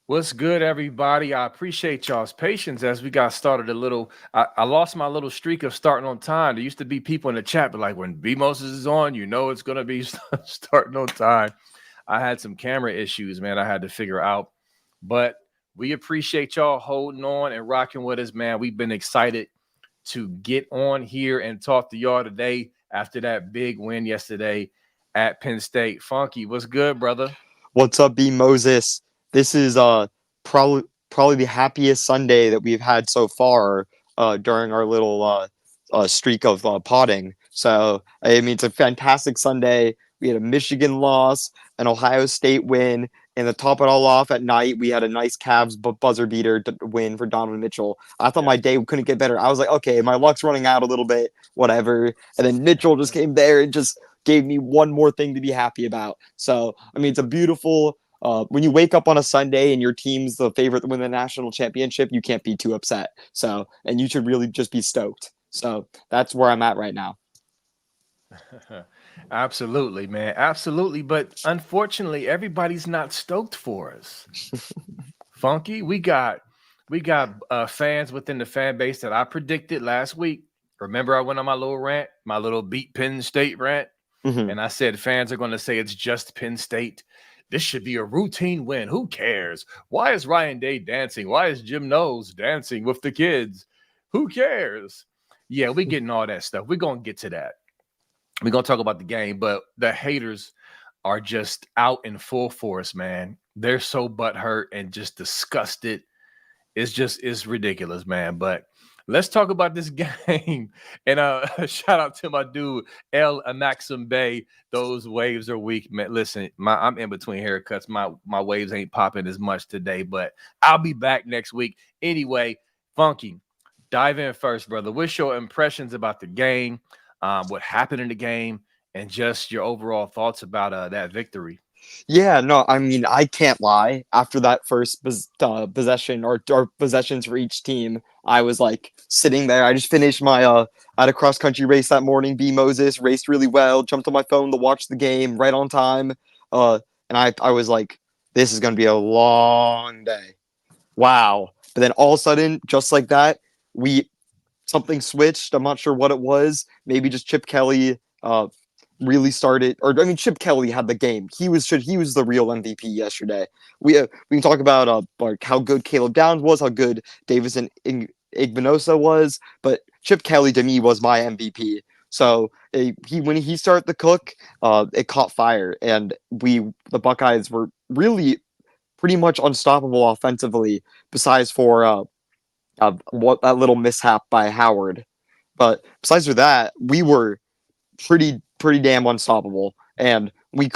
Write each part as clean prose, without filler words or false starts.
What's good, everybody? I appreciate y'all's patience as we got started a little. I lost my little streak of starting on time. There used to be people in the chat, but like when B Moses is on, you know it's gonna be starting on time. I had some camera issues, man. I had to figure out, but we appreciate y'all holding on and rocking with us, man. We've been excited to get on here and talk to y'all today after that big win yesterday at Penn State. Funky, what's good, brother? What's up, B Moses? This is probably the happiest Sunday that we've had so far during our little streak of potting. So I mean, it's a fantastic Sunday. We had a Michigan loss, an Ohio State win, and to top it all off at night, we had a nice Cavs buzzer beater win for Donovan Mitchell. I thought Yeah. my day couldn't get better. I was like, okay, my luck's running out a little bit, whatever. And then Mitchell just came there and just gave me one more thing to be happy about. So I mean, it's a beautiful. When you wake up on a Sunday and your team's the favorite to win the national championship, you can't be too upset. So, and you should really just be stoked. So that's where I'm at right now. Absolutely, man. Absolutely. But unfortunately, everybody's not stoked for us. Funky, we got fans within the fan base that I predicted last week. Remember, I went on my little rant, my little beat Penn State rant, Mm-hmm. and I said fans are going to say it's just Penn State. This should be a routine win. Who cares? Why is Ryan Day dancing? Why is Jim Knowles dancing with the kids? Who cares? Yeah, we getting all that stuff. We're gonna get to that. We're gonna talk about the game, but the haters are just out in full force, man. They're so butthurt and just disgusted. It's ridiculous, man. But let's talk about this game. And shout out to my dude El Maxim Bay. Those waves are weak, man. Listen, I'm in between haircuts. My waves ain't popping as much today, but I'll be back next week anyway. Funky, dive in first, brother. What's your impressions about the game? What happened in the game, and just your overall thoughts about that victory. Yeah, no, I mean, I can't lie. After that first possession or possessions for each team, I was like sitting there. I just finished my I had a cross country race that morning. B Moses raced really well. Jumped on my phone to watch the game right on time. And I was like, this is gonna be a long day. Wow. But then all of a sudden, just like that, we something switched. I'm not sure what it was. Maybe just Chip Kelly really started, or I mean, Chip Kelly had the game. He was the real MVP yesterday. We can talk about like how good Caleb Downs was, how good Davison Igbinosa was, but Chip Kelly to me was my MVP. So he when he started to cook, it caught fire, and the Buckeyes were really pretty much unstoppable offensively, besides for what that little mishap by Howard. But besides for that, we were pretty damn unstoppable, and we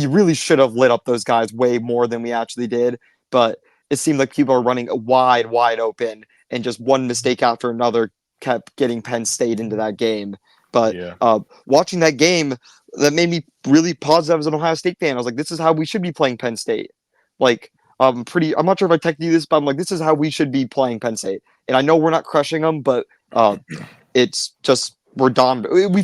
really should have lit up those guys way more than we actually did. But it seemed like people are running wide open, and just one mistake after another kept getting Penn State into that game. But Yeah. watching that game, that made me really positive as an Ohio State fan. I was like, this is how we should be playing Penn State. Like, I'm not sure if I texted you this, but I'm like, this is how we should be playing Penn State. And I know we're not crushing them, but it's just we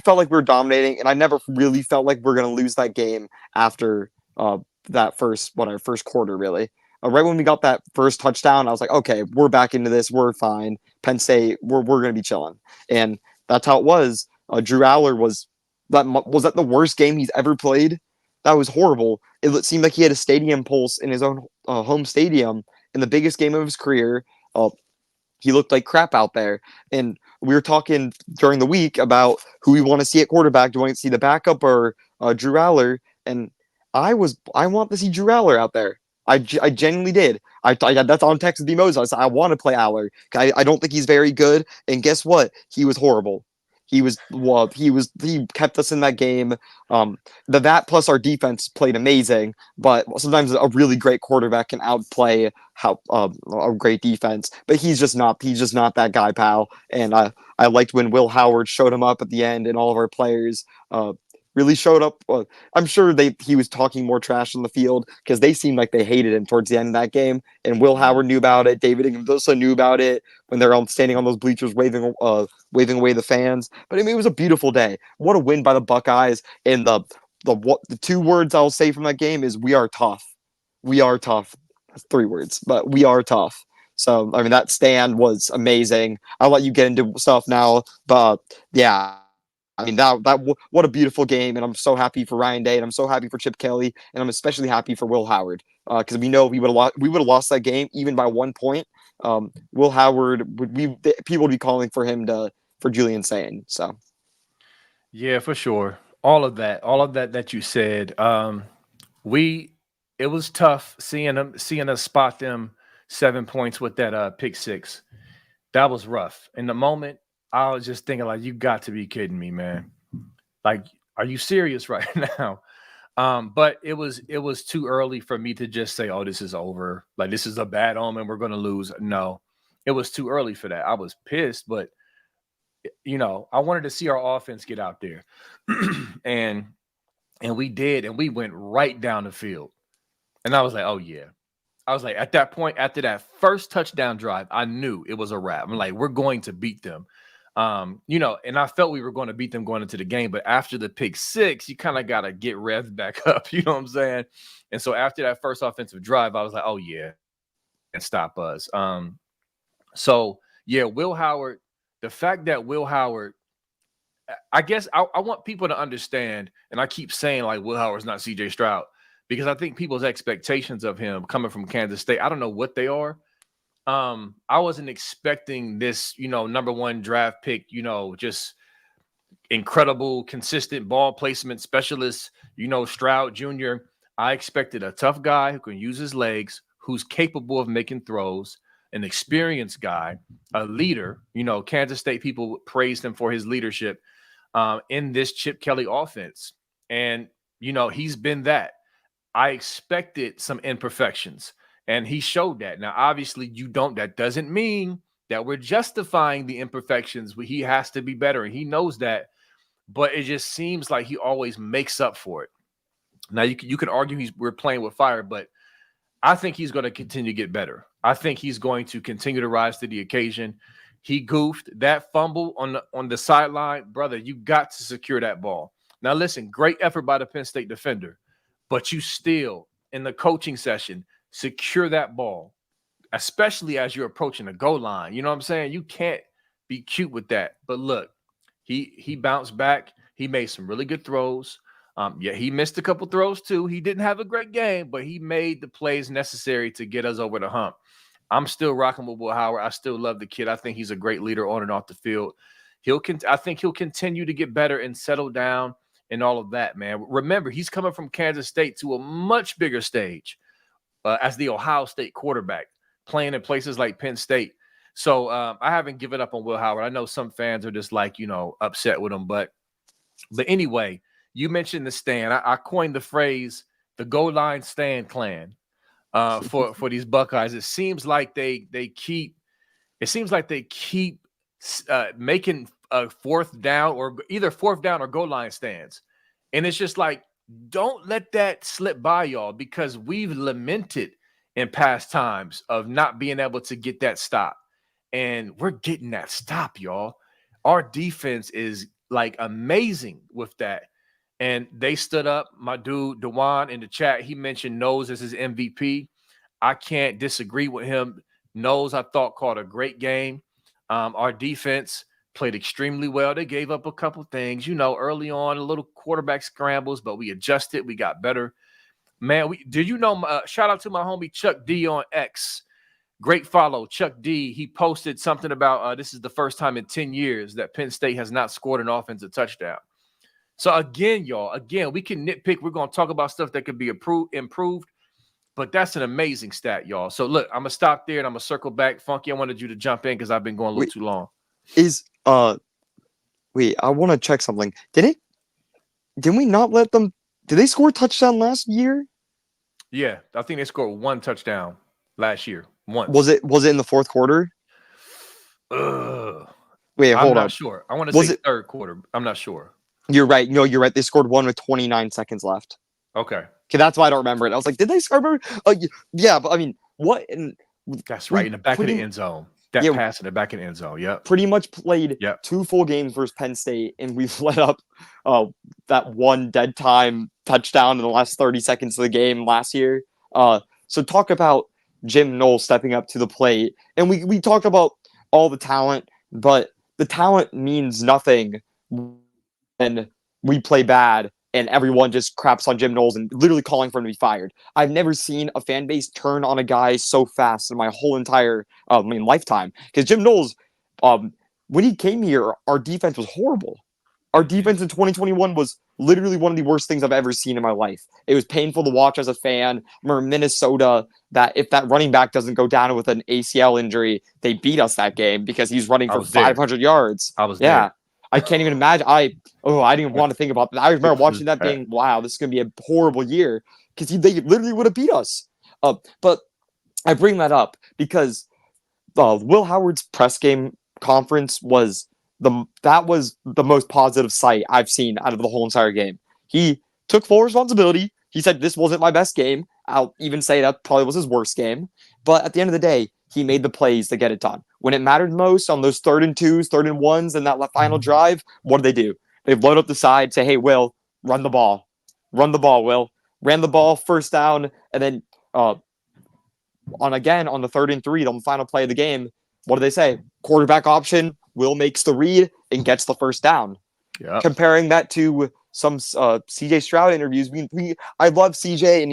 felt like we were dominating, and I never really felt like we are gonna lose that game after that our first quarter really. Right when we got that first touchdown, I was like, okay, we're back into this, we're fine. Penn State, we're gonna be chilling, and that's how it was. Drew Aller was that the worst game he's ever played. That was horrible. It seemed like he had a stadium pulse in his own home stadium in the biggest game of his career. Uh, he looked like crap out there. And we were talking during the week about who we want to see at quarterback. Do we want to see the backup or Drew Aller? And I want to see Drew Aller out there. I genuinely did. That's on text with D Moses. I said I want to play Aller. I don't think he's very good. And guess what? He was horrible. He kept us in that game. That plus our defense played amazing, but sometimes a really great quarterback can outplay how a great defense. But he's just not that guy, pal. And I liked when Will Howard showed him up at the end, and all of our players really showed up. I'm sure he was talking more trash on the field because they seemed like they hated him towards the end of that game. And Will Mm. Howard knew about it. David also knew about it when they're standing on those bleachers waving away the fans. But I mean, it was a beautiful day. What a win by the Buckeyes! And the two words I'll say from that game is we are tough. We are tough. 3 words, but we are tough. So, I mean, that stand was amazing. I'll let you get into stuff now, but yeah, I mean, what a beautiful game, and I'm so happy for Ryan Day, and I'm so happy for Chip Kelly, and I'm especially happy for Will Howard, because we know we would have lost that game even by 1 point. Will Howard people would be calling for him for Julian Sane. So, Yeah, for sure. All of that you said. It was tough seeing us spot them 7 points with that pick six. That was rough. In the moment, I was just thinking, like, you got to be kidding me, man. Like, are you serious right now? But it was too early for me to just say, oh, this is over. Like, this is a bad omen. We're gonna lose. No, it was too early for that. I was pissed, but I wanted to see our offense get out there. and we did, and we went right down the field. And I was like, oh yeah. I was like, at that point, after that first touchdown drive, I knew it was a wrap. I'm like, we're going to beat them. And I felt we were going to beat them going into the game. But after the pick six, you kind of got to get revved back up. You know what I'm saying? And so after that first offensive drive, I was like, oh, yeah, and stop us. So, yeah, Will Howard, the fact that Will Howard, I guess I want people to understand, and I keep saying, like, Will Howard's not C.J. Stroud, because I think people's expectations of him coming from Kansas State, I don't know what they are. I wasn't expecting this, number 1 draft pick, just incredible, consistent ball placement specialist, Stroud Jr. I expected a tough guy who can use his legs, who's capable of making throws, an experienced guy, a leader. Kansas State people praised him for his leadership in this Chip Kelly offense. And, he's been that. I expected some imperfections, and he showed that. Now, obviously, that doesn't mean that we're justifying the imperfections. He has to be better, and he knows that, but it just seems like he always makes up for it. Now, you can argue we're playing with fire, but I think he's going to continue to get better. I think he's going to continue to rise to the occasion. He goofed that fumble on the sideline. Brother, you got to secure that ball. Now, listen, great effort by the Penn State defender. But you still, in the coaching session, secure that ball, especially as you're approaching the goal line. You know what I'm saying? You can't be cute with that. But look, he bounced back. He made some really good throws. He missed a couple throws too. He didn't have a great game, but he made the plays necessary to get us over the hump. I'm still rocking with Will Howard. I still love the kid. I think he's a great leader on and off the field. I think he'll continue to get better and settle down and all of that, man. Remember, he's coming from Kansas State to a much bigger stage as the Ohio State quarterback, playing in places like Penn State. So I haven't given up on Will Howard. I know some fans are just like, upset with him. But anyway, you mentioned the stand. I coined the phrase, the goal line stand clan for these Buckeyes. It seems like they keep making a fourth down or either fourth down or goal line stands. And it's just like, don't let that slip by, y'all, because we've lamented in past times of not being able to get that stop. And we're getting that stop, y'all. Our defense is like amazing with that. And they stood up. My dude, Dewan, in the chat, he mentioned Knowles as his MVP. I can't disagree with him. Knowles, I thought, called a great game. Our defense played extremely well. They gave up a couple things, early on, a little quarterback scrambles, but we adjusted. We got better. Man, shout out to my homie Chuck D on X. Great follow, Chuck D. He posted something about this is the first time in 10 years that Penn State has not scored an offensive touchdown. So again, y'all, we can nitpick. We're going to talk about stuff that could be improved, but that's an amazing stat, y'all. So look, I'm going to stop there and I'm going to circle back. Funky, I wanted you to jump in because I've been going a little too long. I want to check something. Didn't we not let them? Did they score a touchdown last year? Yeah, I think they scored 1 touchdown last year. Once. Was it in the fourth quarter? Wait, hold on. I'm not sure. I want to say third quarter. I'm not sure. You're right. No, you're right. They scored 1 with 29 seconds left. Okay, that's why I don't remember it. I was like, did they score? Yeah, but I mean, what? That's right. In the back of the end zone. That pass in the back of the end zone. Yep. Pretty much played 2 full games versus Penn State, and we've let up that 1 dead time touchdown in the last 30 seconds of the game last year. So talk about Jim Knowles stepping up to the plate. And we talked about all the talent, but the talent means nothing when we play bad and everyone just craps on Jim Knowles and literally calling for him to be fired. I've never seen a fan base turn on a guy so fast in my whole entire lifetime. Because Jim Knowles, when he came here, our defense was horrible. Our defense in 2021 was literally one of the worst things I've ever seen in my life. It was painful to watch as a fan. I remember Minnesota, that if that running back doesn't go down with an ACL injury, they beat us that game because he's running for 500 yards. I was there. I can't even imagine. I didn't want to think about that. I remember watching that being, wow, this is going to be a horrible year because they literally would have beat us. But I bring that up because Will Howard's press game conference was the most positive sight I've seen out of the whole entire game. He took full responsibility. He said, this wasn't my best game. I'll even say that probably was his worst game. But at the end of the day, he made the plays to get it done. When it mattered most on those 3rd and 2s, 3rd and 1s, and that final drive, what do? They load up the side, say, hey, Will, run the ball. Run the ball, Will. Ran the ball, first down, and then on the 3rd and 3, on the final play of the game, what do they say? Quarterback option, Will makes the read and gets the first down. Yep. Comparing that to some CJ Stroud interviews, I love CJ, and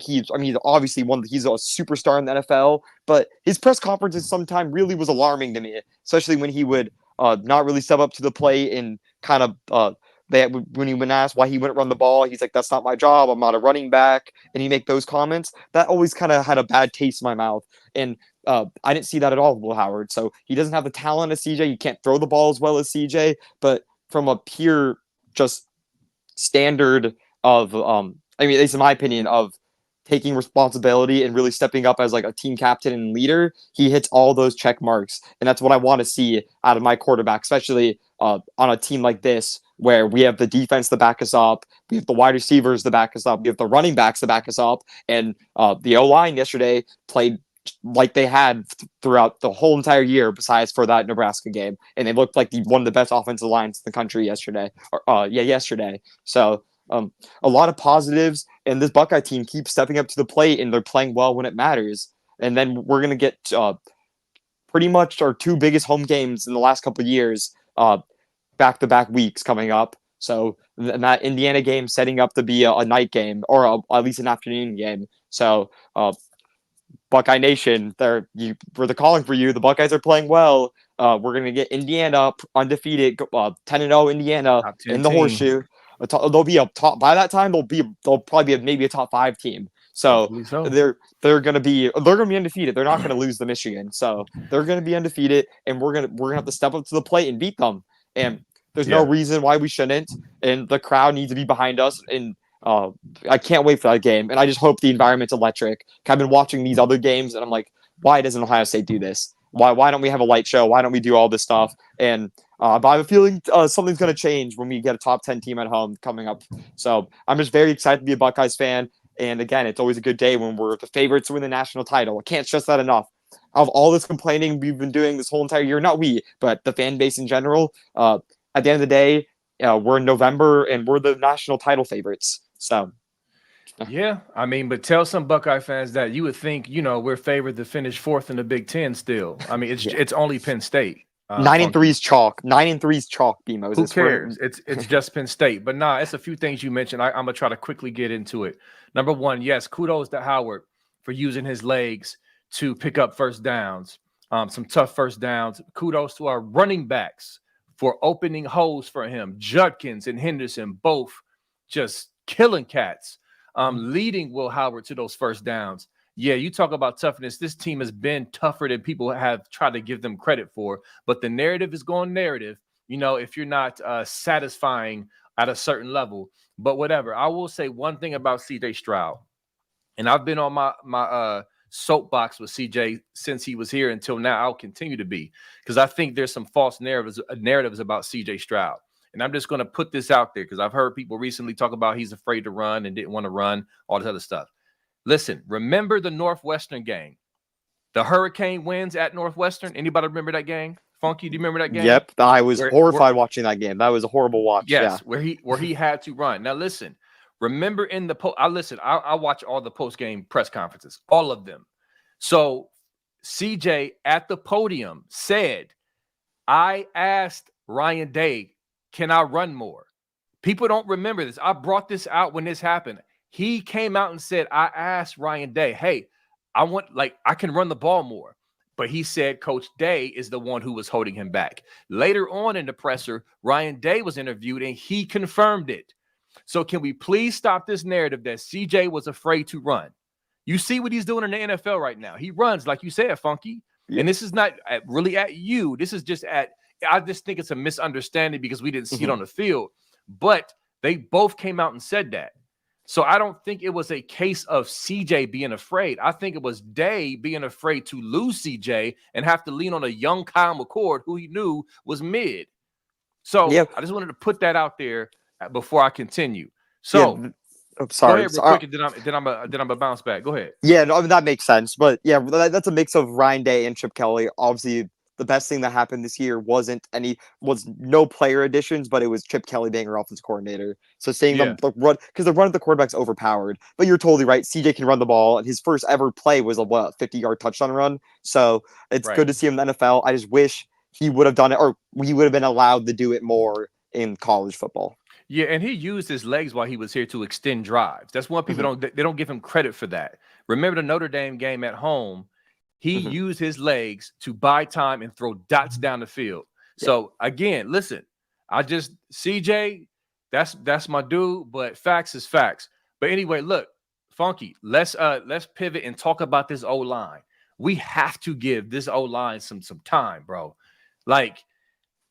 he's obviously he's a superstar in the NFL, but his press conferences sometimes really was alarming to me, especially when he would not really step up to the plate and kind of when he been asked why he wouldn't run the ball, he's like, that's not my job, I'm not a running back, and he make those comments. That always kind of had a bad taste in my mouth, and I didn't see that at all with Will Howard. So he doesn't have the talent of CJ. He can't throw the ball as well as CJ, but from a pure just standard of, at least in my opinion, of taking responsibility and really stepping up as like a team captain and leader, he hits all those check marks. And that's what I want to see out of my quarterback, especially on a team like this, where we have the defense to back us up, we have the wide receivers to back us up, we have the running backs to back us up, and the O-line yesterday played like they had throughout the whole entire year, besides for that Nebraska game, and they looked like one of the best offensive lines in the country yesterday. Yesterday. So a lot of positives, and this Buckeye team keeps stepping up to the plate, and they're playing well when it matters. And then we're gonna get pretty much our 2 biggest home games in the last couple of years, back-to-back weeks coming up. So that Indiana game setting up to be a night game, or at least an afternoon game. So Buckeye Nation, they're calling for you. The Buckeyes are playing well. We're going to get Indiana undefeated, 10-0 Indiana in the horseshoe. They'll be a top by that time. They'll probably be maybe a top 5 team. So they're going to be undefeated. They're not going to lose to Michigan. So they're going to be undefeated, and we're going to have to step up to the plate and beat them. And there's no reason why we shouldn't. And the crowd needs to be behind us. And I can't wait for that game, and I just hope the environment's electric. I've been watching these other games, and I'm like, why doesn't Ohio State do this? Why don't we have a light show? Why don't we do all this stuff? And but I have a feeling something's going to change when we get a top 10 team at home coming up. So I'm just very excited to be a Buckeyes fan. And again, it's always a good day when we're the favorites to win the national title. I can't stress that enough. Of all this complaining we've been doing this whole entire year, not we, but the fan base in general, at the end of the day, we're in November, and we're the national title favorites. So, yeah, but tell some Buckeye fans that you would think, we're favored to finish 4th in the Big Ten still. It's only Penn State. 9-3 is chalk. 9-3 is chalk, B. Moses. Who cares? It's just Penn State. But it's a few things you mentioned. I'm going to try to quickly get into it. Number one, yes, kudos to Howard for using his legs to pick up first downs, some tough first downs. Kudos to our running backs for opening holes for him. Judkins and Henderson both just killing cats, leading Will Howard to those first downs. Yeah, you talk about toughness. This team has been tougher than people have tried to give them credit for. But the narrative is going narrative, if you're not satisfying at a certain level. But whatever. I will say one thing about CJ Stroud. And I've been on my soapbox with CJ since he was here until now. I'll continue to be, because I think there's some false narratives about CJ Stroud. And I'm just going to put this out there because I've heard people recently talk about he's afraid to run and didn't want to run, all this other stuff. Listen, remember the Northwestern game? The Hurricane wins at Northwestern. Anybody remember that game? Funky, do you remember that game? Yep, I was horrified watching that game. That was a horrible watch. Yes, yeah. where he had to run. Now listen, remember in the I watch all the post-game press conferences, all of them. So CJ at the podium said, I asked Ryan Day, can I run more? People don't remember this. I brought this out when this happened. He came out and said, I asked Ryan Day, hey, I can run the ball more. But he said Coach Day is the one who was holding him back. Later on in the presser, Ryan Day was interviewed and he confirmed it. So can we please stop this narrative that CJ was afraid to run? You see what he's doing in the NFL right now. He runs, like you said, Funky. Yeah. And this is not really at you. This is just I just think it's a misunderstanding because we didn't see it on the field. But they both came out and said that. So I don't think it was a case of CJ being afraid. I think it was Day being afraid to lose CJ and have to lean on a young Kyle McCord who he knew was mid. So I just wanted to put that out there before I continue. So I'm sorry. Go ahead real quick, and then I'm gonna bounce back. Go ahead. Yeah, no, I mean, that makes sense. But yeah, that's a mix of Ryan Day and Chip Kelly. Obviously, the best thing that happened this year was no player additions, but it was Chip Kelly being our offensive coordinator. So seeing them run, because the run of the quarterback's overpowered. But you're totally right. CJ can run the ball, and his first ever play was a 50-yard touchdown run. So it's good to see him in the NFL. I just wish he would have done it, or we would have been allowed to do it more in college football. Yeah, and he used his legs while he was here to extend drives. That's one people don't give him credit for that. Remember the Notre Dame game at home? He used his legs to buy time and throw dots down the field. Yeah. So again, listen, CJ, that's my dude, but facts is facts. But anyway, look, Funky, let's pivot and talk about this O-line. We have to give this O-line some time, bro. Like,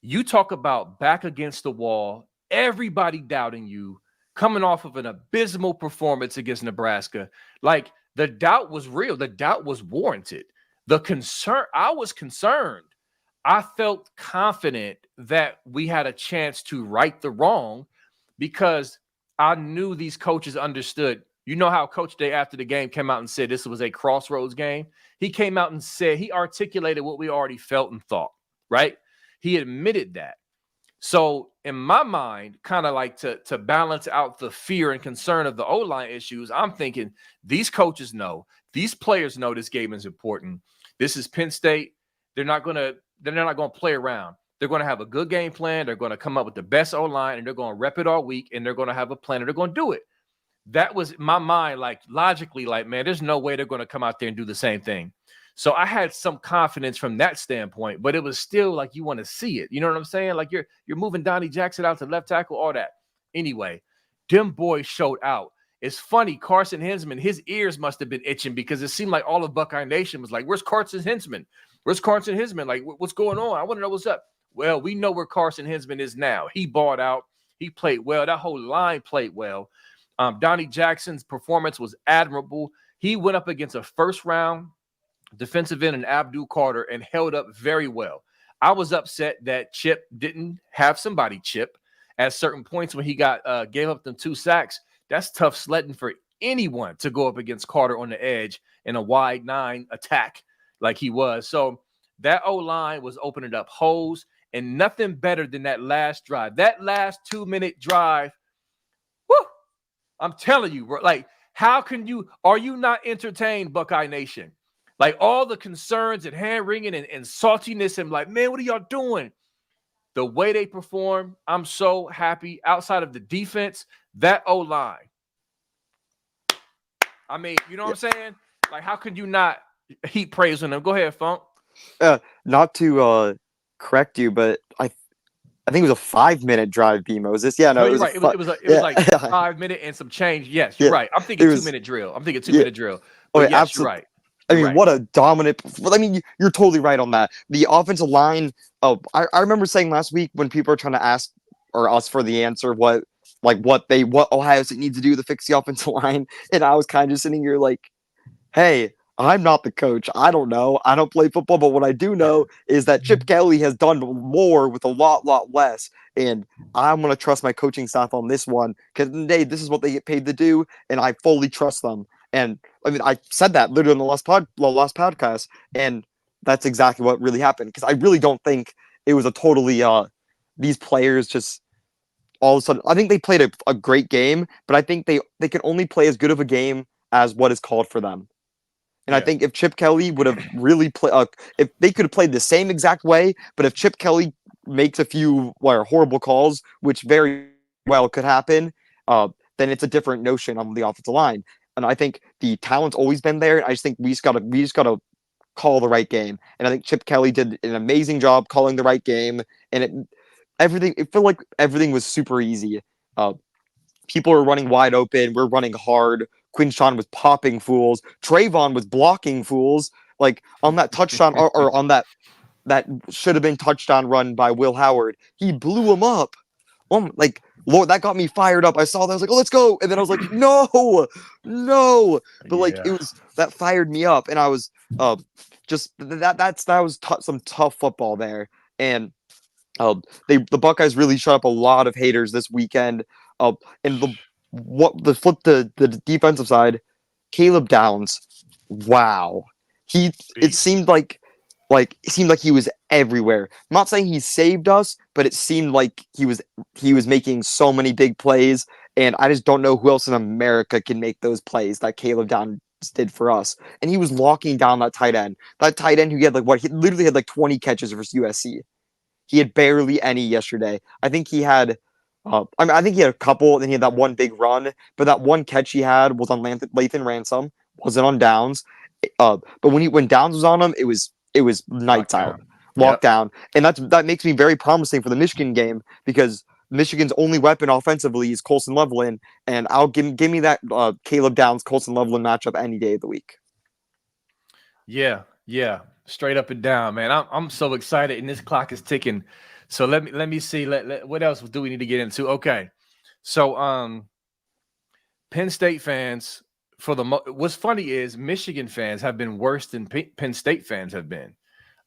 you talk about back against the wall, everybody doubting you, coming off of an abysmal performance against Nebraska. Like, the doubt was real. The doubt was warranted. I was concerned. I felt confident that we had a chance to right the wrong because I knew these coaches understood. You know how Coach Day after the game came out and said this was a crossroads game? He came out and said, he articulated what we already felt and thought, right? He admitted that. So in my mind, kind of like to balance out the fear and concern of the O-line issues, I'm thinking these coaches know, these players know this game is important. This is Penn State. They're not going to play around. They're going to have a good game plan. They're going to come up with the best O-line, and they're going to rep it all week, and they're going to have a plan, and they're going to do it. That was my mind, like logically, like, man, there's no way they're going to come out there and do the same thing. So I had some confidence from that standpoint, but it was still like you want to see it. You know what I'm saying? Like you're moving Donnie Jackson out to left tackle, all that. Anyway, them boys showed out. It's funny, Carson Hinsman, his ears must have been itching because it seemed like all of Buckeye Nation was like, where's Carson Hinsman? Where's Carson Hinsman? Like, what's going on? I want to know what's up. Well, we know where Carson Hinsman is now. He balled out. He played well. That whole line played well. Donnie Jackson's performance was admirable. He went up against a first-round defensive end in Abdul Carter and held up very well. I was upset that Chip didn't have somebody chip at certain points when he gave up them 2 sacks. That's tough sledding for anyone to go up against Carter on the edge in a wide 9 attack like he was. So that O-line was opening up holes, and nothing better than that last drive. That last 2-minute drive, whoo, I'm telling you, bro, like, are you not entertained, Buckeye Nation? Like, all the concerns and hand-wringing and saltiness and like, man, what are y'all doing? The way they perform, I'm so happy. Outside of the defense, that O-line. I mean, you know what I'm saying? Like, how could you not heap praise on them? Go ahead, Funk. Not to correct you, but I think it was a 5-minute drive, B Moses. Yeah, no, you're right. It was like 5 minute and some change. Yes, you're right. I'm thinking 2-minute drill. I'm thinking 2-minute drill. But yes, absolutely. You're right. I mean, what a dominant. I mean, you're totally right on that. The offensive line. Oh, I remember saying last week when people are trying to ask or us for the answer, what Ohio State needs to do to fix the offensive line, and I was kind of sitting here like, hey, I'm not the coach. I don't know. I don't play football, but what I do know is that Chip Kelly has done more with a lot less, and I'm gonna trust my coaching staff on this one because this is what they get paid to do, and I fully trust them. And I mean, I said that literally in the last podcast, and that's exactly what really happened. Because I really don't think it was a totally these players just all of a sudden. I think they played a great game, but I think they can only play as good of a game as what is called for them. And I Yeah. think if Chip Kelly would have really played, if they could have played the same exact way, but if Chip Kelly makes a few horrible calls, which very well could happen, then it's a different notion on the offensive line. And I think the talent's always been there. I just think we just gotta call the right game. And I think Chip Kelly did an amazing job calling the right game. And it felt like everything was super easy. Uh, People were running wide open. We're running hard. Quinshawn was popping fools. Trayvon was blocking fools. Like on that touchdown or on that should have been touchdown run by Will Howard. He blew him up. Like Lord, that got me fired up. I saw that. I was like, oh, let's go. And then I was like, no, no. But like Yeah. it was that fired me up, and I was just that was some tough football there. And the Buckeyes really shut up a lot of haters this weekend. And the defensive side, Caleb Downs, wow, he it Beast. seemed like he was everywhere. I'm not saying he saved us, but it seemed like he was making so many big plays, and I just don't know who else in America can make those plays that Caleb Downs did for us. And he was locking down that tight end. That tight end who he had he literally had like 20 catches versus USC. He had barely any yesterday. I think he had, I think he had a couple, and then he had that one big run. But that one catch he had was on Lathan Ransom, wasn't on Downs. But when Downs was on him, it was nights out, Lockdown. Yep. lockdown, and that makes me very promising for the Michigan game because Michigan's only weapon offensively is Colson Loveland, and I'll give me that Caleb Downs Colson Loveland matchup any day of the week. Yeah. Yeah. Straight up and down, man. I'm so excited, and this clock is ticking. So let me see. What else do we need to get into? Okay. So Penn State fans, what's funny is Michigan fans have been worse than Penn State fans have been.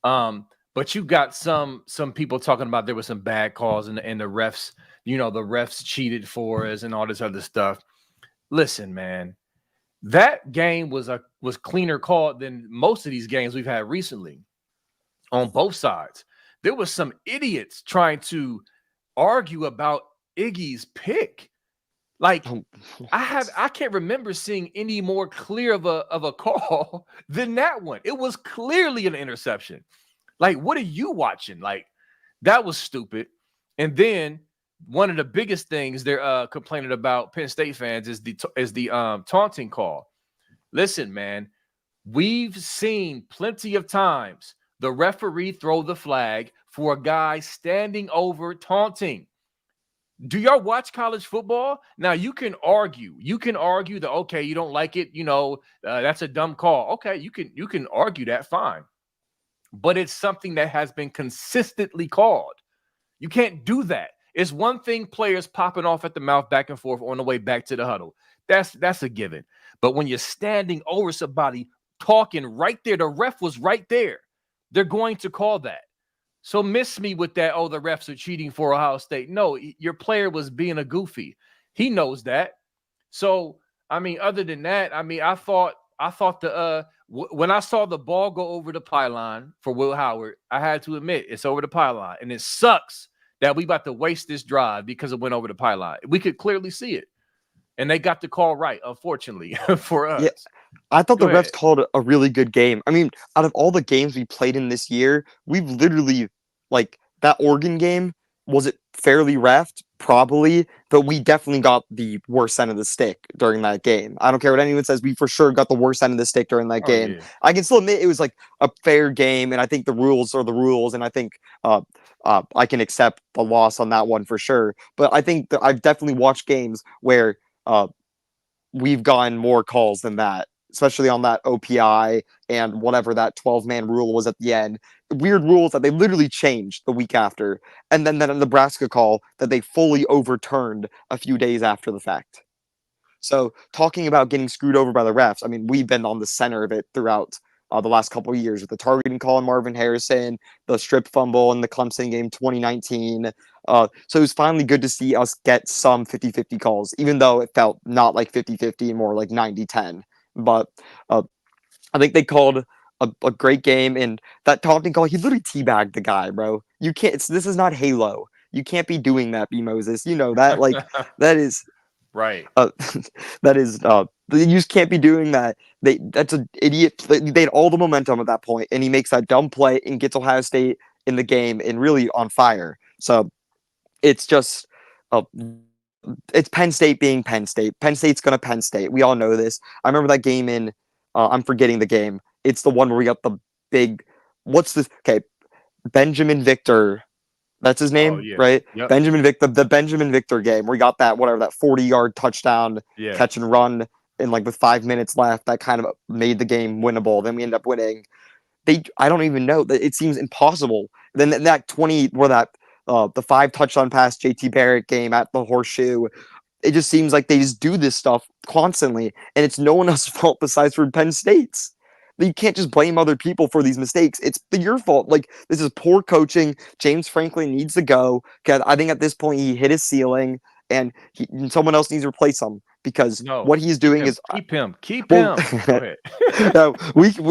But you got some people talking about there were some bad calls and the refs, the refs cheated for us and all this other stuff. Listen, man, that game was cleaner called than most of these games we've had recently on both sides. There was some idiots trying to argue about Iggy's pick. Like I can't remember seeing any more clear of a call than that one. It was clearly an interception. Like, what are you watching? Like, that was stupid. And then one of the biggest things they're complaining about Penn State fans is the taunting call. Listen, man, we've seen plenty of times the referee throw the flag for a guy standing over taunting. Do y'all watch college football? Now you can argue that, okay, you don't like it, that's a dumb call. Okay, you can argue that, fine. But it's something that has been consistently called. You can't do that. It's one thing players popping off at the mouth back and forth on the way back to the huddle. That's a given. But when you're standing over somebody talking right there, the ref was right there. They're going to call that. So miss me with that, oh, the refs are cheating for Ohio State. No, your player was being a goofy. He knows that. So, I mean, other than that, I mean, I thought when I saw the ball go over the pylon for Will Howard, I had to admit it's over the pylon. And it sucks that we about to waste this drive because it went over the pylon. We could clearly see it. And they got the call right, unfortunately, for us. Yeah, I thought Go the refs ahead. called a really good game. I mean, out of all the games we played in this year, we've literally, like, that Oregon game, was it fairly refed? Probably, but we definitely got the worst end of the stick during that game. I don't care what anyone says, we for sure got the worst end of the stick during that Oh, game. yeah. I can still admit it was like a fair game, and I think the rules are the rules, and I think I can accept the loss on that one for sure. But I think that I've definitely watched games where we've gotten more calls than that, especially on that OPI and whatever that 12-man rule was at the end. Weird rules that they literally changed the week after. And then that Nebraska call that they fully overturned a few days after the fact. So talking about getting screwed over by the refs, I mean, we've been on the center of it throughout the last couple of years with the targeting call on Marvin Harrison, the strip fumble in the Clemson game 2019. So it was finally good to see us get some 50-50 calls, even though it felt not like 50-50 and more like 90-10. But I think they called a great game, and that taunting call, he literally teabagged the guy, bro. You can't. This is not Halo. You can't be doing that, B Moses. You know that. Like that is Right. that is You just can't be doing that. That's an idiot. They had all the momentum at that point, and he makes that dumb play and gets Ohio State in the game and really on fire. So it's just, uh, it's Penn State being Penn State. Penn State's gonna Penn State. We all know this. I remember that game in. I'm forgetting the game. It's the one where we got the big. What's this? Okay, Benjamin Victor. That's his Oh name, yeah. right? Yep. Benjamin Victor, the Benjamin Victor game. We got that, whatever, that 40-yard touchdown Yeah. catch and run in like with 5 minutes left. That kind of made the game winnable. Then we end up winning. I don't even know. It seems impossible. Then that 20 where that the 5 touchdown pass JT Barrett game at the Horseshoe. It just seems like they just do this stuff constantly, and it's no one else's fault besides for Penn State's. You can't just blame other people for these mistakes. It's your fault. Like, this is poor coaching. James Franklin needs to go. I think at this point he hit his ceiling, and someone else needs to replace him because what he's doing is keep him. Well, Go ahead. no,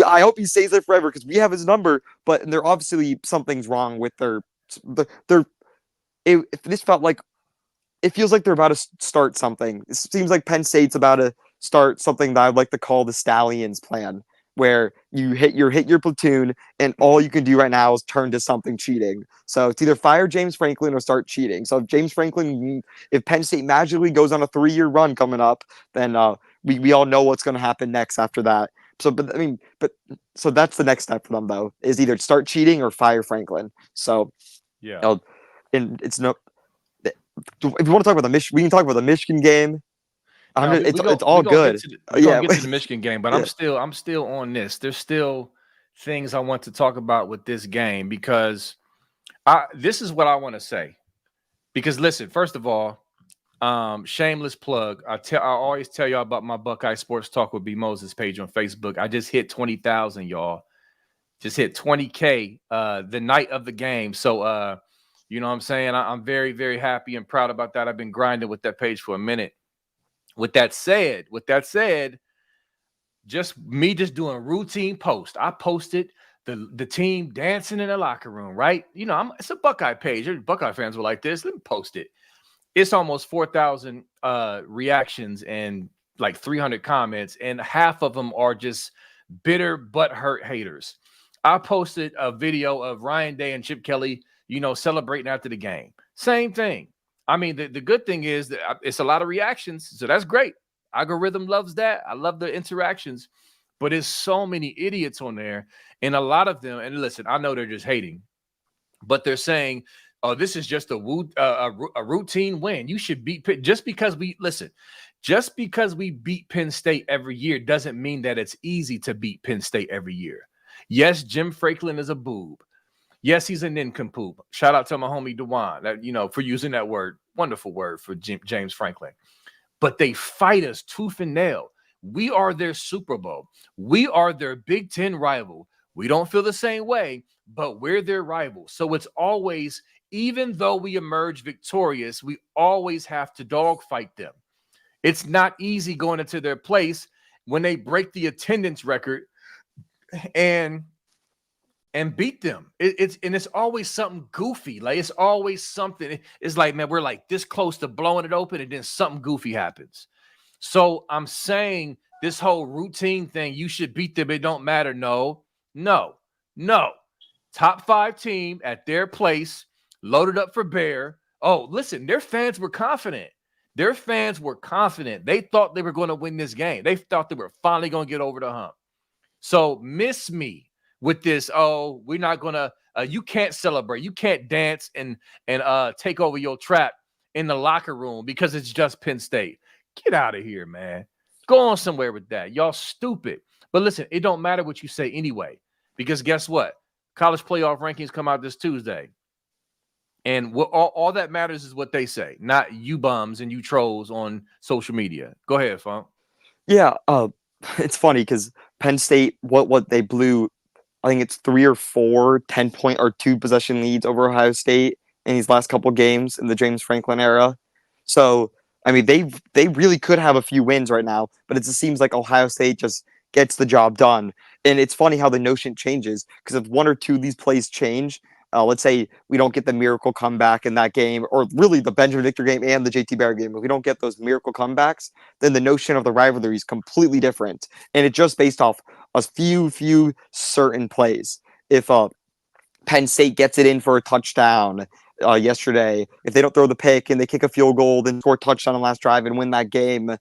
I hope he stays there forever because we have his number. But there obviously something's wrong with their. If this felt like it feels like they're about to start something. It seems like Penn State's about to start something that I'd like to call the Stallions plan, where you hit your platoon and all you can do right now is turn to something cheating. So it's either fire James Franklin or start cheating. So if Penn State magically goes on a 3-year run coming up, then we all know what's going to happen next after that. So so that's the next step for them though, is either start cheating or fire Franklin. So yeah, and it's no. If you want to talk about we can talk about the Michigan game. It's all good. We're gonna get to the Michigan game, but yeah. I'm still on this. There's still things I want to talk about with this game because this is what I want to say. Because listen, first of all, shameless plug. I always tell y'all about my Buckeye Sports Talk with B Moses page on Facebook. I just hit 20,000, y'all. Just hit 20K the night of the game. So you know what I'm saying? I'm very, very happy and proud about that. I've been grinding with that page for a minute. With that said, just doing routine post. I posted the team dancing in the locker room, right? You know, it's a Buckeye page. Buckeye fans were like this. Let me post it. It's almost 4,000 reactions and like 300 comments, and half of them are just bitter, butthurt haters. I posted a video of Ryan Day and Chip Kelly, you know, celebrating after the game. Same thing. I mean, the good thing is that it's a lot of reactions, so that's great. Algorithm loves that. I love the interactions, but there's so many idiots on there, and a lot of them. And listen, I know they're just hating, but they're saying, "Oh, this is just a routine win. You should beat Pitt." Just because we beat Penn State every year doesn't mean that it's easy to beat Penn State every year. Yes, Jim Franklin is a boob. Yes, he's a nincompoop. Shout out to my homie Dewan, for using that word. Wonderful word for James Franklin. But they fight us tooth and nail. We are their Super Bowl. We are their Big Ten rival. We don't feel the same way, but we're their rival. So it's always, even though we emerge victorious, we always have to dogfight them. It's not easy going into their place when they break the attendance record and beat them. It's always something goofy. Like, it's always something. It's like, man, we're like this close to blowing it open, and then something goofy happens. So I'm saying this whole routine thing, you should beat them. It don't matter. No. Top 5 team at their place, loaded up for bear. Oh, listen, their fans were confident. They thought they were going to win this game. They thought they were finally going to get over the hump. So miss me with this, we're not gonna. You can't celebrate. You can't dance and take over your trap in the locker room because it's just Penn State. Get out of here, man. Go on somewhere with that. Y'all stupid. But listen, it don't matter what you say anyway, because guess what? College playoff rankings come out this Tuesday, and all that matters is what they say, not you bums and you trolls on social media. Go ahead, Funk. Yeah, it's funny because Penn State, what they blew. I think it's 3 or 4 10-point or 2 possession leads over Ohio State in these last couple games in the James Franklin era. So, I mean, they really could have a few wins right now, but it just seems like Ohio State just gets the job done. And it's funny how the notion changes, because if 1 or 2 of these plays change, let's say we don't get the miracle comeback in that game, or really the Benjamin Victor game and the JT Barrett game, if we don't get those miracle comebacks, then the notion of the rivalry is completely different. And it's just based off a few certain plays. If Penn State gets it in for a touchdown yesterday, if they don't throw the pick and they kick a field goal, then score a touchdown on the last drive and win that game,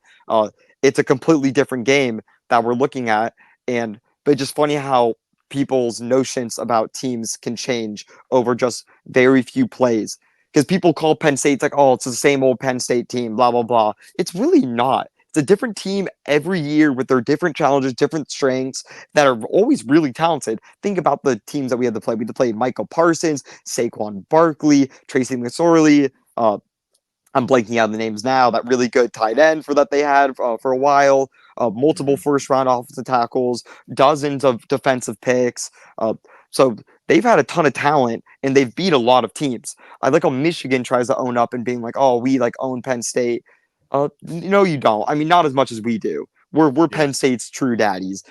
it's a completely different game that we're looking at. But it's just funny how people's notions about teams can change over just very few plays. Because people call Penn State, it's like, oh, it's the same old Penn State team, blah, blah, blah. It's really not. It's a different team every year with their different challenges, different strengths that are always really talented. Think about the teams that we had to play. We had to play Michael Parsons, Saquon Barkley, Tracy McSorley. I'm blanking out the names now. That really good tight end that they had for a while. Multiple first-round offensive tackles, dozens of defensive picks. So they've had a ton of talent, and they've beat a lot of teams. I like how Michigan tries to own up and being like, "Oh, we like own Penn State." No, you don't. I mean, not as much as we do. We're Penn State's true daddies.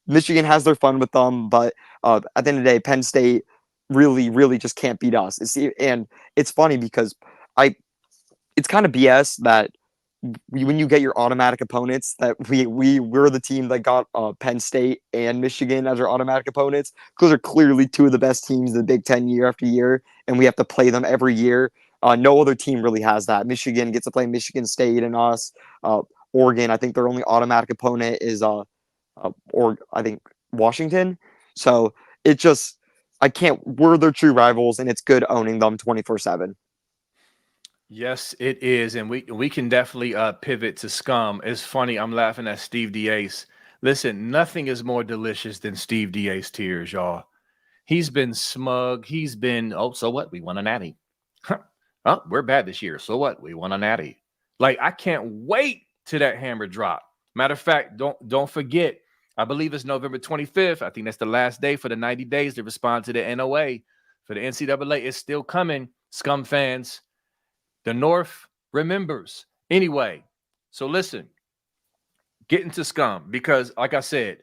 Michigan has their fun with them, but at the end of the day, Penn State really just can't beat us. And it's funny because it's kind of BS that when you get your automatic opponents, that we're the team that got Penn State and Michigan as our automatic opponents. Those are clearly two of the best teams in the Big Ten year after year, and we have to play them every year. No other team really has that. Michigan gets to play Michigan State and us. Oregon, I think their only automatic opponent is or I think Washington. So it just we're their true rivals, and it's good owning them 24/7. Yes, it is, and we can definitely pivot to scum. It's funny, I'm laughing at Steve DeAce. Listen, nothing is more delicious than Steve DeAce tears, y'all. He's been smug. He's been, oh, so what? We won a natty. Oh, we're bad this year. So what? We won a natty. Like, I can't wait till that hammer drop. Matter of fact, don't forget, I believe it's November 25th. I think that's the last day for the 90 days to respond to the NOA for the NCAA. It's still coming, scum fans. The North remembers. Anyway, so listen, get into scum because, like I said,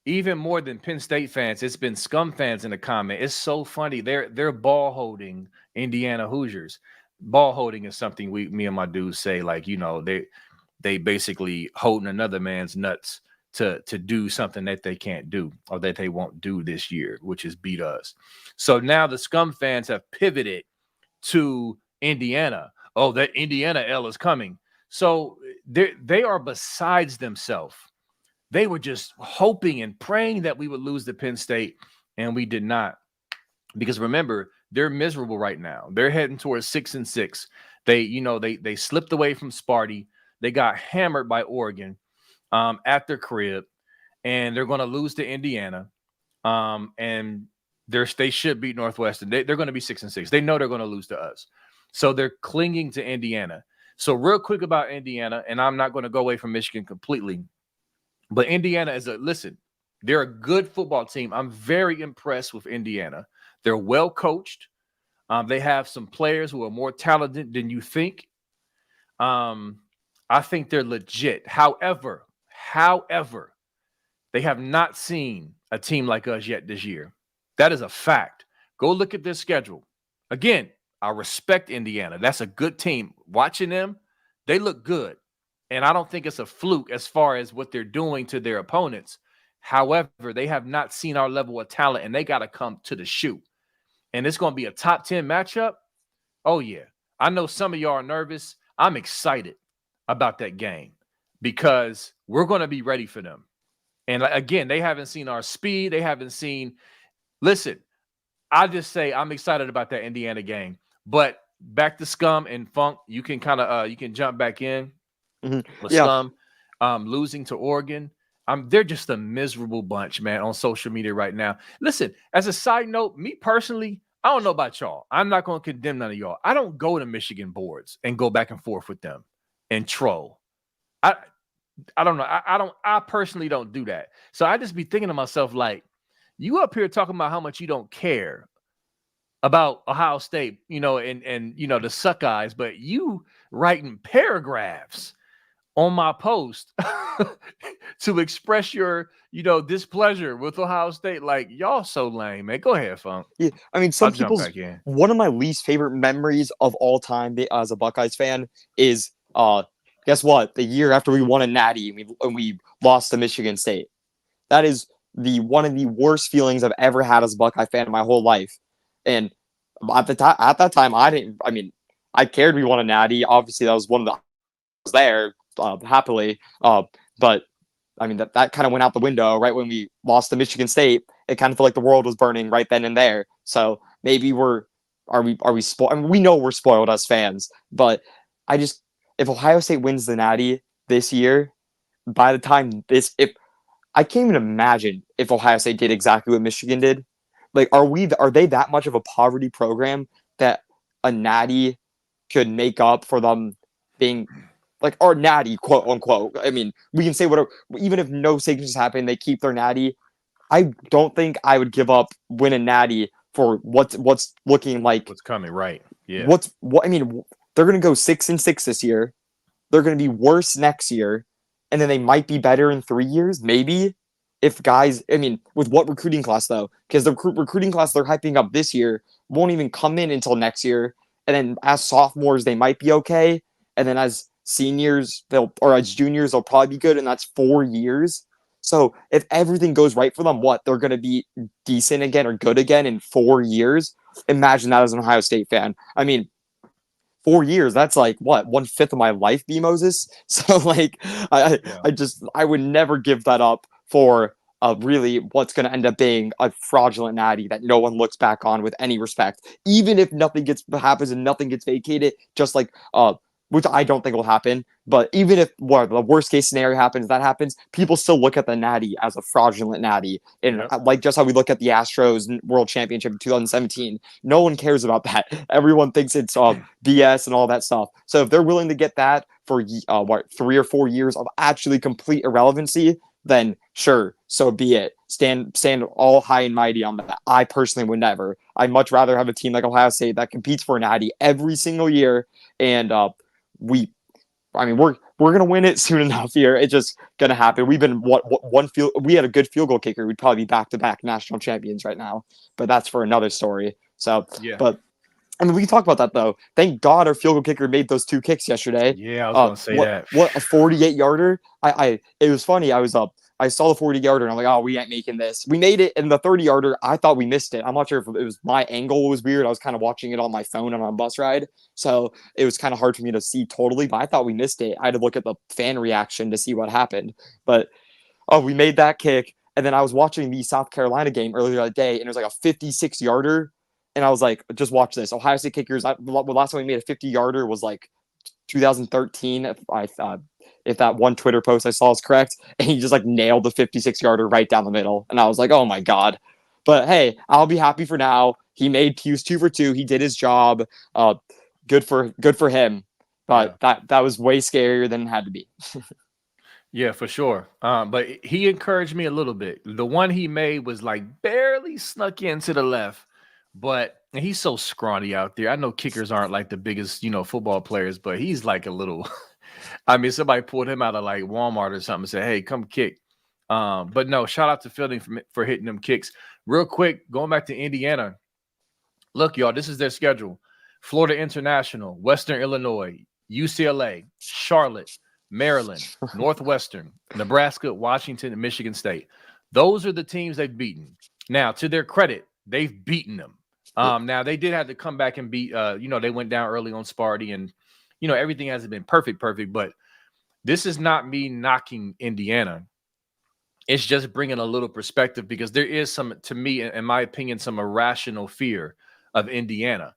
even more than Penn State fans, it's been scum fans in the comment. It's so funny. They're ball holding Indiana Hoosiers. Ball holding is something me and my dudes say, like, you know, they basically holding another man's nuts to do something that they can't do or that they won't do this year, which is beat us. So now the scum fans have pivoted to Indiana. Oh, that Indiana L is coming. So they are besides themselves. They were just hoping and praying that we would lose to Penn State, and we did not. Because remember, they're miserable right now. They're heading towards 6-6. They slipped away from Sparty. They got hammered by Oregon at their crib, and they're going to lose to Indiana. And they should beat Northwestern. They're going to be 6-6. They know they're going to lose to us. So they're clinging to Indiana. So real quick about Indiana, and I'm not going to go away from Michigan completely, but Indiana they're a good football team. I'm very impressed with Indiana. They're well coached. They have some players who are more talented than you think. I think they're legit. However, they have not seen a team like us yet this year. That is a fact. Go look at their schedule. Again, I respect Indiana. That's a good team. Watching them, they look good. And I don't think it's a fluke as far as what they're doing to their opponents. However, they have not seen our level of talent, and they got to come to the shoe. And it's going to be a top 10 matchup. Oh, yeah. I know some of y'all are nervous. I'm excited about that game because we're going to be ready for them. And again, they haven't seen our speed. They haven't seen – listen, I just say I'm excited about that Indiana game. But back to scum and funk, you can kind of you can jump back in. With scum losing to Oregon. They're just a miserable bunch, man, on social media right now. Listen, as a side note, me personally, I don't know about y'all. I'm not going to condemn none of y'all. I don't go to Michigan boards and go back and forth with them and troll. I don't know. I personally don't do that. So I just be thinking to myself, like, you up here talking about how much you don't care about Ohio State, and the Suckeyes, but you writing paragraphs on my post to express your, displeasure with Ohio State. Like, y'all so lame, man. Go ahead, Funk. Yeah, I mean, I'll jump back in. one of my least favorite memories of all time as a Buckeyes fan is guess what? The year after we won a Natty and we lost to Michigan State. That is one of the worst feelings I've ever had as a Buckeye fan in my whole life. And at that time, I cared we won a Natty. Obviously, that was one of the was there happily. But I mean that kind of went out the window right when we lost to Michigan State. It kind of felt like the world was burning right then and there. So maybe are we spoiled? I mean, we know we're spoiled as fans, but if Ohio State wins the Natty this year, by the time if I can't even imagine if Ohio State did exactly what Michigan did. Like, are they that much of a poverty program that a Natty could make up for them being like our Natty, quote unquote? I mean, we can say whatever, even if no sanctions happen, they keep their Natty. I don't think I would give up win a Natty for what's looking like what's coming, right? Yeah. I mean, they're gonna go 6-6 this year. They're gonna be worse next year, and then they might be better in 3 years, maybe. If guys, I mean, with what recruiting class though? Because the recruiting class they're hyping up this year won't even come in until next year, and then as sophomores they might be okay, and then as seniors as juniors they'll probably be good, and that's 4 years. So if everything goes right for them, they're going to be decent again or good again in 4 years. Imagine that as an Ohio State fan. I mean, 4 years, that's like what, 1/5 of my life, B Moses. So like, I would never give that up for really what's going to end up being a fraudulent Natty that no one looks back on with any respect, even if nothing happens and nothing gets vacated, just like which I don't think will happen. But even if the worst case scenario happens, people still look at the Natty as a fraudulent Natty. And like just how we look at the Astros World Championship in 2017, no one cares about that. Everyone thinks it's BS and all that stuff. So if they're willing to get that for 3 or 4 years of actually complete irrelevancy, then sure, so be it. Stand all high and mighty on that. I personally would never. I'd much rather have a team like Ohio State that competes for a Natty every single year, and we're gonna win it soon enough here. It's just gonna happen. We've been we had a good field goal kicker. We'd probably be back-to-back national champions right now, but that's for another story. So yeah. But I mean, we can talk about that though. Thank God our field goal kicker made those 2 kicks yesterday. Yeah, I was gonna say that. What a 48-yarder! It was funny. I saw the 40-yarder and I'm like, oh, we ain't making this. We made it, in the 30-yarder, I thought we missed it. I'm not sure if it was my angle was weird. I was kind of watching it on my phone on a bus ride, so it was kind of hard for me to see totally. But I thought we missed it. I had to look at the fan reaction to see what happened. But we made that kick, and then I was watching the South Carolina game earlier that day, and it was like a 56-yarder. And I was like, just watch this. Ohio State kickers, the last time we made a 50-yarder was like 2013, if that one Twitter post I saw is correct. And he just like nailed the 56-yarder right down the middle. And I was like, oh my God. But hey, I'll be happy for now. He was 2 for 2. He did his job. Good for him. But that was way scarier than it had to be. Yeah, for sure. But he encouraged me a little bit. The one he made was like barely snuck into the left. But he's so scrawny out there. I know kickers aren't like the biggest, football players, but he's like a little. I mean, somebody pulled him out of like Walmart or something and said, "Hey, come kick." But no, shout out to Fielding for hitting them kicks. Real quick, going back to Indiana. Look, y'all, this is their schedule: Florida International, Western Illinois, UCLA, Charlotte, Maryland, Northwestern, Nebraska, Washington, and Michigan State. Those are the teams they've beaten. Now, to their credit, they've beaten them. Now they did have to come back and beat, they went down early on Sparty, and, everything hasn't been perfect, but this is not me knocking Indiana. It's just bringing a little perspective, because there is some, to me, in my opinion, some irrational fear of Indiana.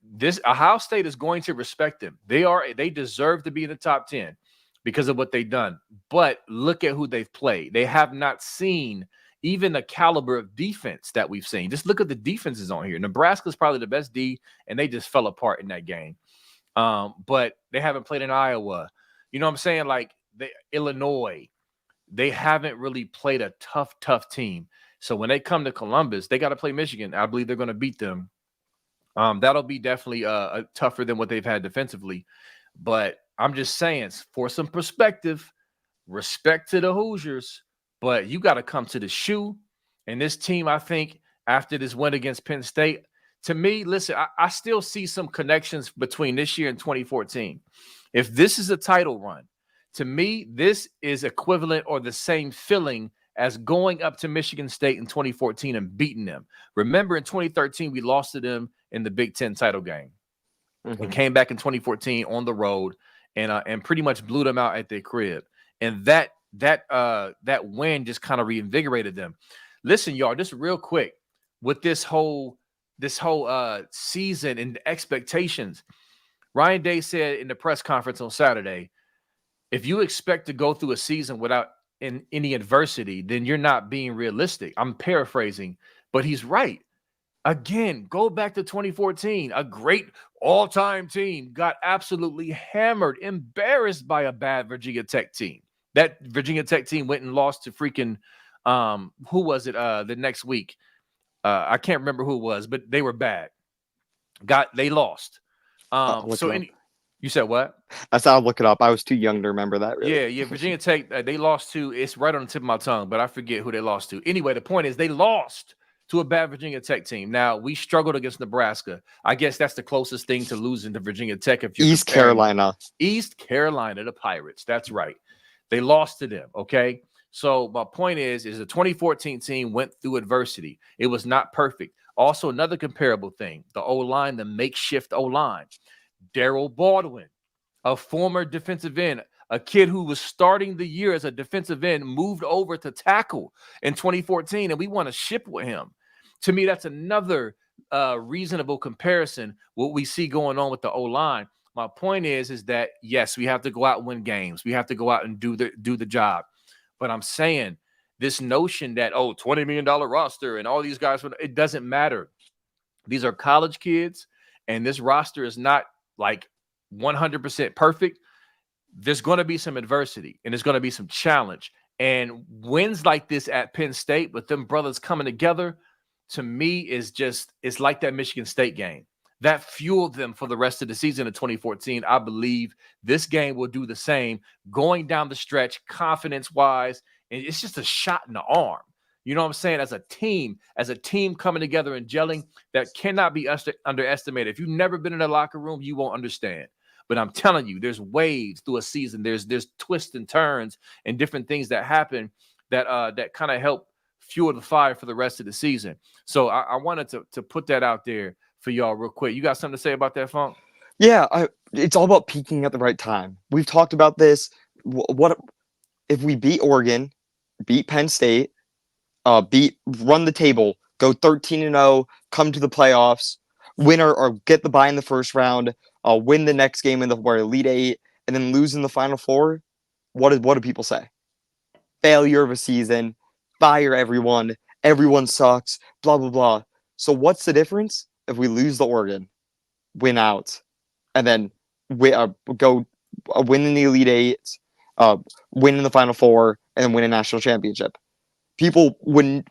This Ohio State is going to respect them. They deserve to be in the top 10 because of what they've done. But look at who they've played. They have not seen even the caliber of defense that we've seen. Just look at the defenses on here. Nebraska's probably the best D, and they just fell apart in that game. But they haven't played in Iowa. You know what I'm saying? Like Illinois, they haven't really played a tough team. So when they come to Columbus, they got to play Michigan. I believe they're going to beat them. That'll be definitely tougher than what they've had defensively. But I'm just saying, for some perspective, respect to the Hoosiers, but you got to come to the shoe. And this team, I think, after this win against Penn State, to me, listen, I still see some connections between this year and 2014. If this is a title run, to me, this is equivalent or the same feeling as going up to Michigan State in 2014 and beating them. Remember, in 2013, we lost to them in the Big Ten title game. And came back in 2014 on the road and pretty much blew them out at their crib. And that win just kind of reinvigorated them. Listen, y'all, just real quick with this whole season and the expectations. Ryan Day said in the press conference on Saturday, if you expect to go through a season without any adversity, then you're not being realistic. I'm paraphrasing, but he's right. Again, go back to 2014. A great all-time team got absolutely hammered, embarrassed by a bad Virginia Tech team. That Virginia Tech team went and lost to freaking who was it the next week? I can't remember who it was, but they were bad. They lost. You said what? I said I'll look it up. I was too young to remember that. Really. Yeah. Virginia Tech, they lost to. It's right on the tip of my tongue, but I forget who they lost to. Anyway, the point is they lost to a bad Virginia Tech team. Now, we struggled against Nebraska. I guess that's the closest thing to losing to Virginia Tech. If you're East Carolina, the Pirates. That's right. They lost to them. Okay. So my point is the 2014 team went through adversity. It was not perfect. Also, another comparable thing, the O-line, the makeshift O-line. Daryl Baldwin, a former defensive end, a kid who was starting the year as a defensive end, moved over to tackle in 2014, and we want to ship with him. To me, that's another reasonable comparison, what we see going on with the O-line. My point is that, yes, we have to go out and win games. We have to go out and do the job. But I'm saying this notion that, $20 million roster and all these guys, it doesn't matter. These are college kids, and this roster is not like 100% perfect. There's going to be some adversity and there's going to be some challenge. And wins like this at Penn State with them brothers coming together, to me, it's like that Michigan State game. That fueled them for the rest of the season of 2014. I believe this game will do the same, going down the stretch, confidence-wise, and it's just a shot in the arm. You know what I'm saying? As a team coming together and gelling, that cannot be underestimated. If you've never been in a locker room, you won't understand. But I'm telling you, there's waves through a season. There's twists and turns and different things that happen that kind of help fuel the fire for the rest of the season. So I wanted to put that out there for y'all real quick. You got something to say about that, Funk? Yeah, it's all about peaking at the right time. We've talked about this. What if we beat Oregon, beat Penn State, run the table, go 13-0, come to the playoffs, win or get the bye in the first round, win the next game in the Elite Eight, and then lose in the Final Four? What do people say? Failure of a season, fire everyone sucks, blah, blah, blah. So what's the difference if we lose the Oregon, win out, and then go win in the Elite Eight, win in the Final Four, and then win a national championship? People wouldn't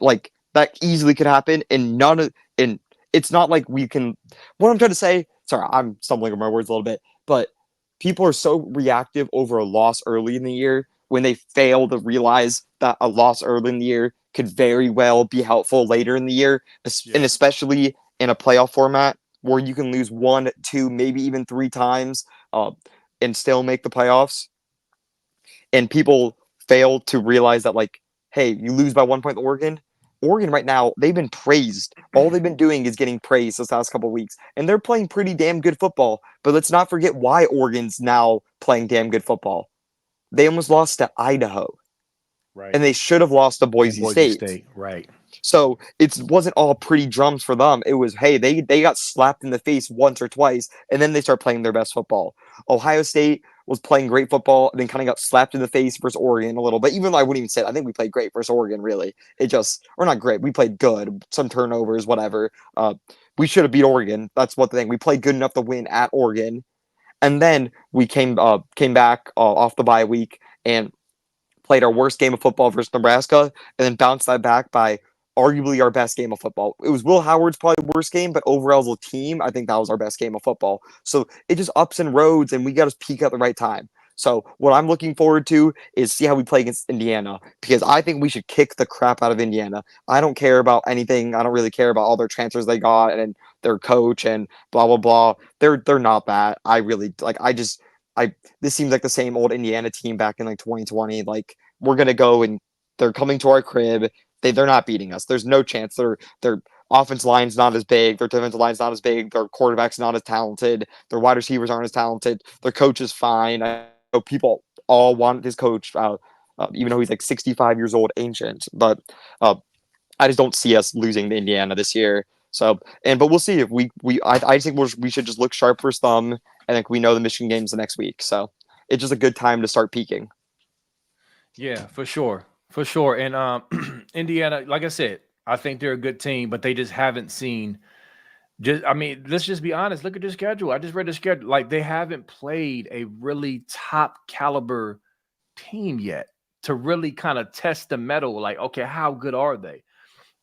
that easily could happen, and it's not like we can. What I'm trying to say, sorry, I'm stumbling over my words a little bit, but people are so reactive over a loss early in the year when they fail to realize that a loss early in the year could very well be helpful later in the year, and especially in a playoff format where you can lose 1, 2, maybe even 3 times and still make the playoffs. And people fail to realize that, hey, you lose by 1 point to Oregon. Oregon right now, they've been praised. All they've been doing is getting praised this last couple of weeks. And they're playing pretty damn good football. But let's not forget why Oregon's now playing damn good football. They almost lost to Idaho. Right. And they should have lost to Boise State. Right. So it wasn't all pretty drums for them. It was, hey, they got slapped in the face once or twice, and then they start playing their best football. Ohio State was playing great football, and then kind of got slapped in the face versus Oregon a little bit. Even though I wouldn't even say it. I think we played great versus Oregon, really. Or not great. We played good. Some turnovers, whatever. We should have beat Oregon. That's what the thing. We played good enough to win at Oregon. And then we came back off the bye week and played our worst game of football versus Nebraska, and then bounced that back by arguably our best game of football. It was Will Howard's probably worst game, but overall as a team, I think that was our best game of football. So it just ups and roads, and we got to peak at the right time. So what I'm looking forward to is see how we play against Indiana, because I think we should kick the crap out of Indiana. I don't care about anything. I don't really care about all their transfers they got and their coach and blah blah blah. They're not that. I really like. This seems like the same old Indiana team back in like 2020. Like we're gonna go and they're coming to our crib. They're not beating us. There's no chance. Their offense line's not as big. Their defensive line's not as big. Their quarterback's not as talented. Their wide receivers aren't as talented. Their coach is fine. I know people all want his coach, even though he's like 65 years old, ancient. But I just don't see us losing to Indiana this year. So, but we'll see if I think we should just look sharp first thumb. I think we know the Michigan game's the next week. So it's just a good time to start peaking. Yeah, for sure. For sure. And Indiana, like I said, I think they're a good team, but they just haven't seen let's just be honest. Look at their schedule. I just read the schedule. Like they haven't played a really top caliber team yet to really kind of test the metal. Like, okay, how good are they?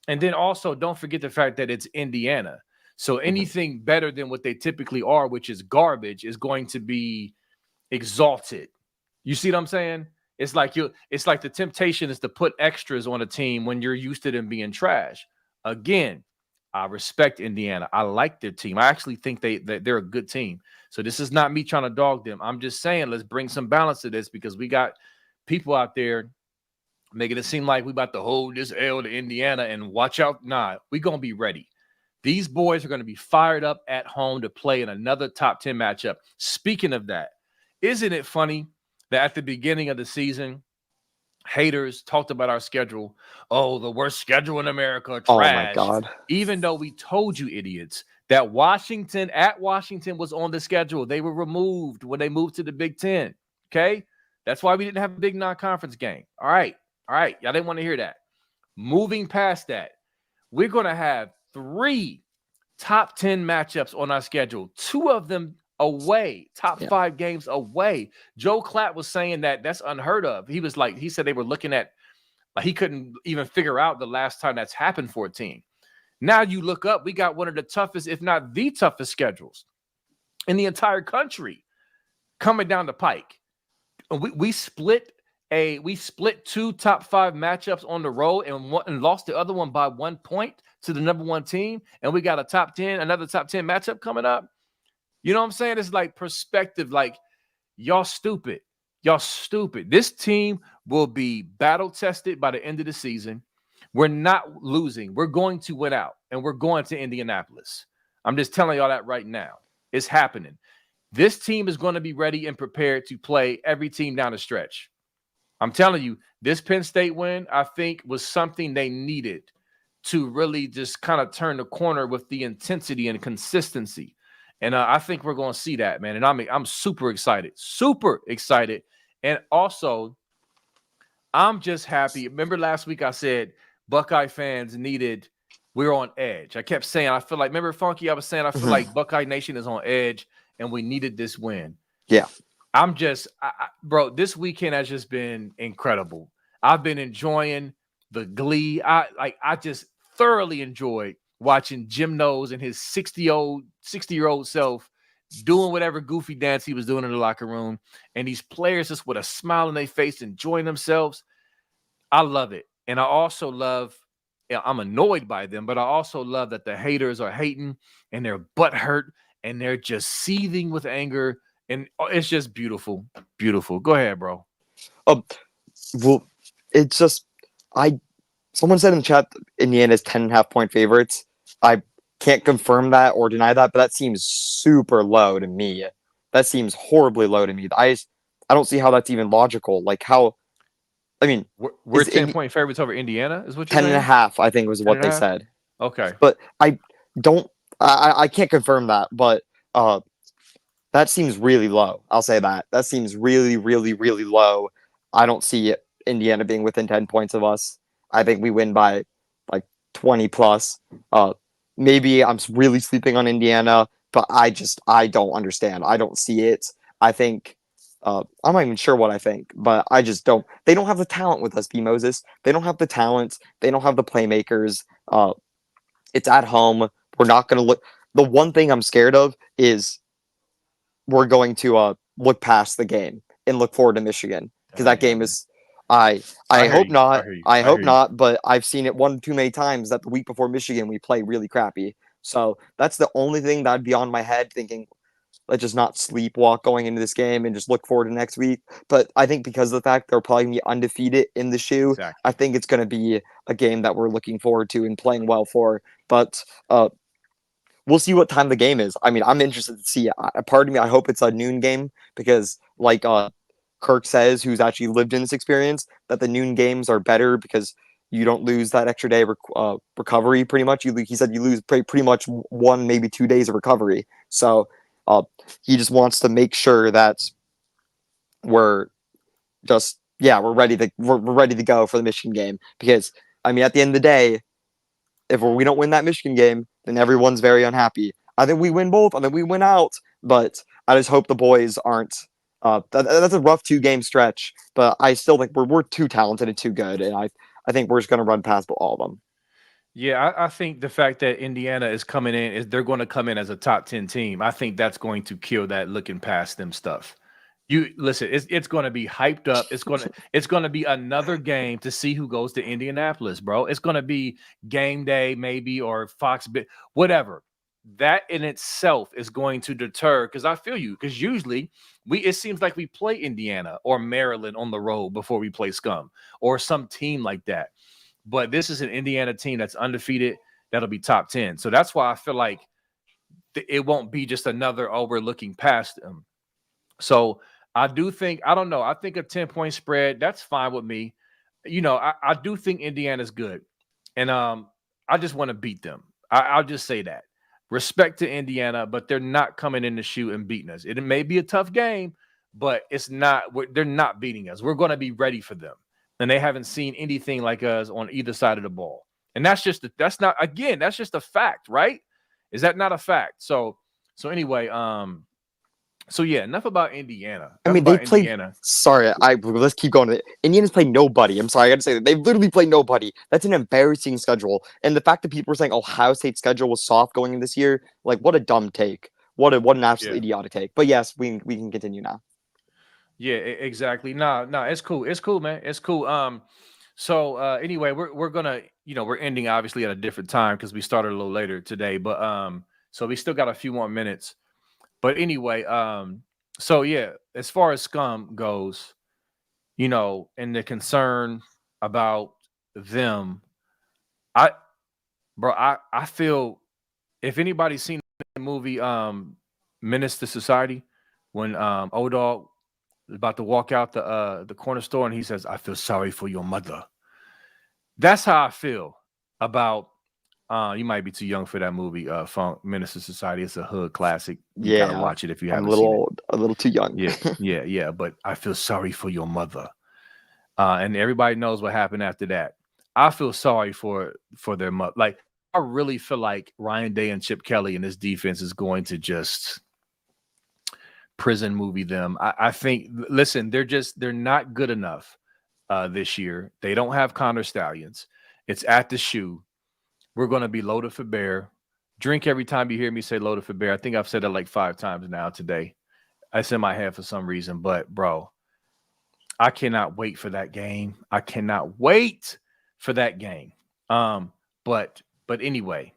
And then also don't forget the fact that it's Indiana. So anything better than what they typically are, which is garbage, is going to be exalted. You see what I'm saying? It's like the temptation is to put extras on a team when you're used to them being trash. Again, I respect Indiana. I like their team. I actually think they're a good team. So this is not me trying to dog them. I'm just saying let's bring some balance to this because we got people out there making it seem like we about to hold this L to Indiana and watch out. Nah, we're going to be ready. These boys are going to be fired up at home to play in another top 10 matchup. Speaking of that, isn't it funny that at the beginning of the season, haters talked about our schedule? Oh, the worst schedule in America, trash. Oh my God. Even though we told you idiots that Washington was on the schedule. They were removed when they moved to the Big Ten. Okay. That's why we didn't have a big non-conference game. All right. Y'all didn't want to hear that. Moving past that, we're going to have 3 top 10 matchups on our schedule. 2 of them away, top 5 games away. Joe Klatt was saying that that's unheard of. He said they were looking at, he couldn't even figure out the last time that's happened for a team. Now you look up, we got one of the toughest, if not the toughest schedules in the entire country coming down the pike. We split 2 top 5 matchups on the road and lost the other one by 1 point to the number 1 team. And we got another top 10 matchup coming up. You know what I'm saying? It's like perspective. Like y'all stupid. This team will be battle tested by the end of the season. We're not losing. We're going to win out, and we're going to Indianapolis. I'm just telling y'all that right now. It's happening. This team is going to be ready and prepared to play every team down the stretch. I'm telling you, this Penn State win, I think, was something they needed to really just kind of turn the corner with the intensity and consistency. And I think we're going to see that, man. And I'm super excited. And also, I'm just happy. Remember last week I said Buckeye fans we're on edge. I kept saying, I feel like, remember Funky? I was saying, I feel like Buckeye Nation is on edge and we needed this win. Yeah. I'm just, bro, this weekend has just been incredible. I've been enjoying the glee. I just thoroughly enjoyed watching Jim Knowles and his 60-year-old self doing whatever goofy dance he was doing in the locker room. And these players just with a smile on their face, enjoying themselves. I love it. And I also love, I'm annoyed by them, but I also love that the haters are hating and they're butthurt and they're just seething with anger. And it's just beautiful. Beautiful. Go ahead, bro. Well, it's just, someone said in the chat, Indiana's 10.5-point favorites. I can't confirm that or deny that, but that seems super low to me. That seems horribly low to me. I don't see how that's even logical. Like how, I mean, we're 10-point favorites over Indiana is what you're 10.5, I think was what they said. Okay. But I can't confirm that, but that seems really low. I'll say that. That seems really, really, really low. I don't see Indiana being within 10 points of us. I think we win by like 20 plus. Maybe I'm really sleeping on Indiana, but I don't understand. I don't see it. I think I'm not even sure what I think, but I just don't. They don't have the talent with us, B. Moses. They don't have the talent. They don't have the playmakers. It's at home. We're not going to look. The one thing I'm scared of is we're going to look past the game and look forward to Michigan because that Yeah, game man. is. I I hear hope you. I not. hear you. I I hope hear you. not. But I've seen it one too many times that the week before Michigan we play really crappy. So that's the only thing that'd be on my head, thinking let's just not sleepwalk going into this game and just look forward to next week. But I think because of the fact they're probably gonna be undefeated in the shoe, I Exactly. think it's going to be a game that we're looking forward to and playing well for. But we'll see what time the game is. I mean, I'm interested to see. Part of me, I hope it's a noon game because, like Kirk says, who's actually lived in this experience, that the noon games are better because you don't lose that extra day recovery. Pretty much, he said you lose pretty much 1, maybe 2 days of recovery. So uh, he just wants to make sure that we're just we're ready to we're ready to go for the Michigan game because I mean, at the end of the day, if we don't win that Michigan game, then everyone's very unhappy. I think we win both. I think we win out, but I just hope the boys aren't. That's a rough 2 game stretch, but I still think we're too talented and too good, and I think we're just gonna run past all of them. Yeah, I think the fact that Indiana is coming in is they're going to come in as a top 10 team. I think that's going to kill that looking past them stuff. You listen, it's going to be hyped up. It's going to be another game to see who goes to Indianapolis, bro. It's going to be game day maybe or Fox whatever. That in itself is going to deter because I feel you because usually it seems like we play Indiana or Maryland on the road before we play Scum or some team like that. But this is an Indiana team that's undefeated. That'll be top 10. So that's why I feel like it won't be just another overlooking past them. So I do think, I don't know. I think a 10-point spread, that's fine with me. I do think Indiana's good. And I just want to beat them. I'll just say that. Respect to Indiana, but they're not coming in to shoot and beating us. It may be a tough game, but they're not beating us. We're going to be ready for them. And they haven't seen anything like us on either side of the ball. And that's just a fact, right? Is that not a fact? So anyway, so yeah, enough about Indiana. I Enough mean, they about played. Indiana. Sorry, let's keep going. Indiana's played nobody. I'm sorry, I got to say that they've literally played nobody. That's an embarrassing schedule. And the fact that people are saying Ohio State's schedule was soft going in this year, like what a dumb take. What an absolute Yeah. idiotic take. But yes, we can continue now. Yeah, exactly. Nah, it's cool. It's cool, man. It's cool. So anyway, we're gonna, we're ending obviously at a different time because we started a little later today, but so we still got a few more minutes. But anyway, so yeah, as far as Scum goes, and the concern about them, I I feel if anybody's seen the movie Menace to Society, when O-Dog is about to walk out the corner store and he says, "I feel sorry for your mother." That's how I feel about you might be too young for that movie, Funk Menace to Society. It's a hood classic. You gotta Yeah, watch it if you I'm a haven't little seen it. old, a little too young. Yeah. But I feel sorry for your mother. And everybody knows what happened after that. I feel sorry for their mother. Like, I really feel like Ryan Day and Chip Kelly in this defense is going to just prison movie them. I think, listen, they're not good enough this year. They don't have Connor Stallions. It's at the shoe. We're going to be loaded for bear. Drink every time you hear me say loaded for bear. I think I've said that like 5 times now today. It's in my head for some reason, but bro, I cannot wait for that game. I cannot wait for that game. But anyway,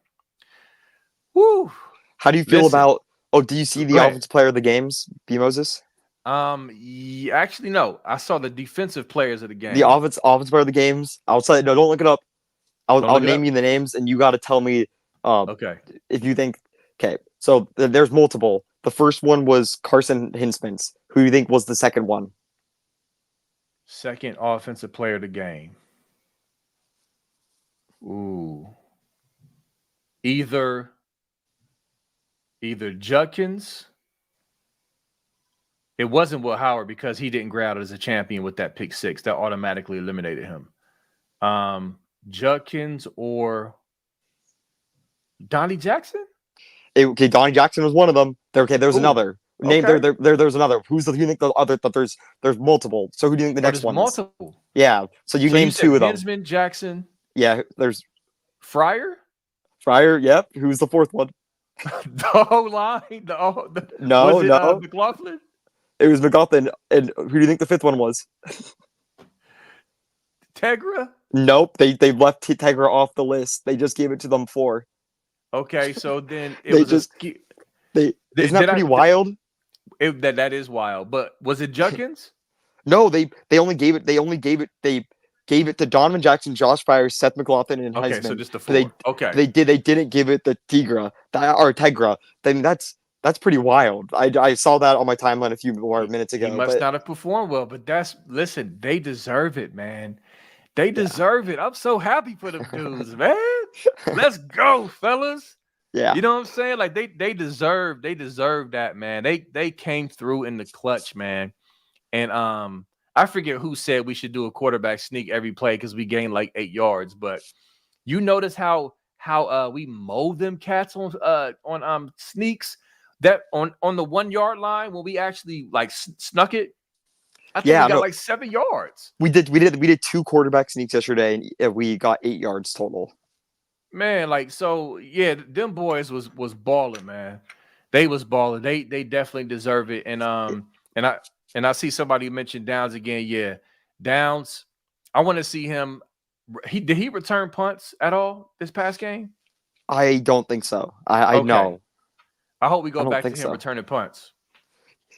whoo. How do you feel Listen, about? Oh, do you see the go ahead. offensive player of the games, B. Moses? Actually, no. I saw the defensive players of the The game. offensive player of the games. Outside, no, don't look it up. Don't I'll look it name up. you the names, and you got to tell me Okay. if you think. Okay, so there's multiple. The first one was Carson Hinsmans. Who do you think was the second one? Second offensive player of the game. Ooh. Either Judkins. It wasn't Will Howard because he didn't grab it as a champion with that pick 6. That automatically eliminated him. Judkins or Donnie Jackson? Okay, Donnie Jackson was one of them. Okay, there's Ooh. another. Name Okay. there's another. Who do you think the other? That there's multiple. So who do you think the Or next there's one is? multiple. Yeah. So you So you name said two of them. Hinsman, Jackson, Yeah. There's Fryer, Fryer. Yep. Who's the fourth one? the whole line. Was No, it no. McLaughlin? It was McGuffin. And who do you think the fifth one was? Tegra? Nope. They left Tegra off the list. They just gave it to them four. Okay, so then it They was a just ski. they isn't that Did I? pretty wild? That is wild. But was it Judkins? No, they only gave it they gave it to Donovan Jackson, Josh Fryer, Seth McLaughlin, and Okay, so Heisman. just the But they four. Okay. they didn't give it the Tigra or Tegra. Then that's pretty wild. I saw that on my timeline a few more minutes He ago. must But not have performed well, but listen, they deserve it, man. They yeah, deserve it. I'm so happy for them dudes, man. Let's go, fellas. yeah, You know what I'm saying? Like they deserve that, man. They came through in the clutch, man. And I forget who said we should do a quarterback sneak every play because we gained like 8 yards. But you notice how we mow them cats on sneaks that on the 1 yard line when we actually like snuck it. I think we yeah. got No, like 7 yards. we did two quarterback sneaks yesterday, and we got 8 yards total. Man, like so, yeah, them boys was balling, man. They was balling. They definitely deserve it. And I see somebody mention Downs again. Yeah, Downs. I want to see him. Did he return punts at all this past game? I don't think so. I Okay. know. I hope we I go don't back to think him so. returning punts.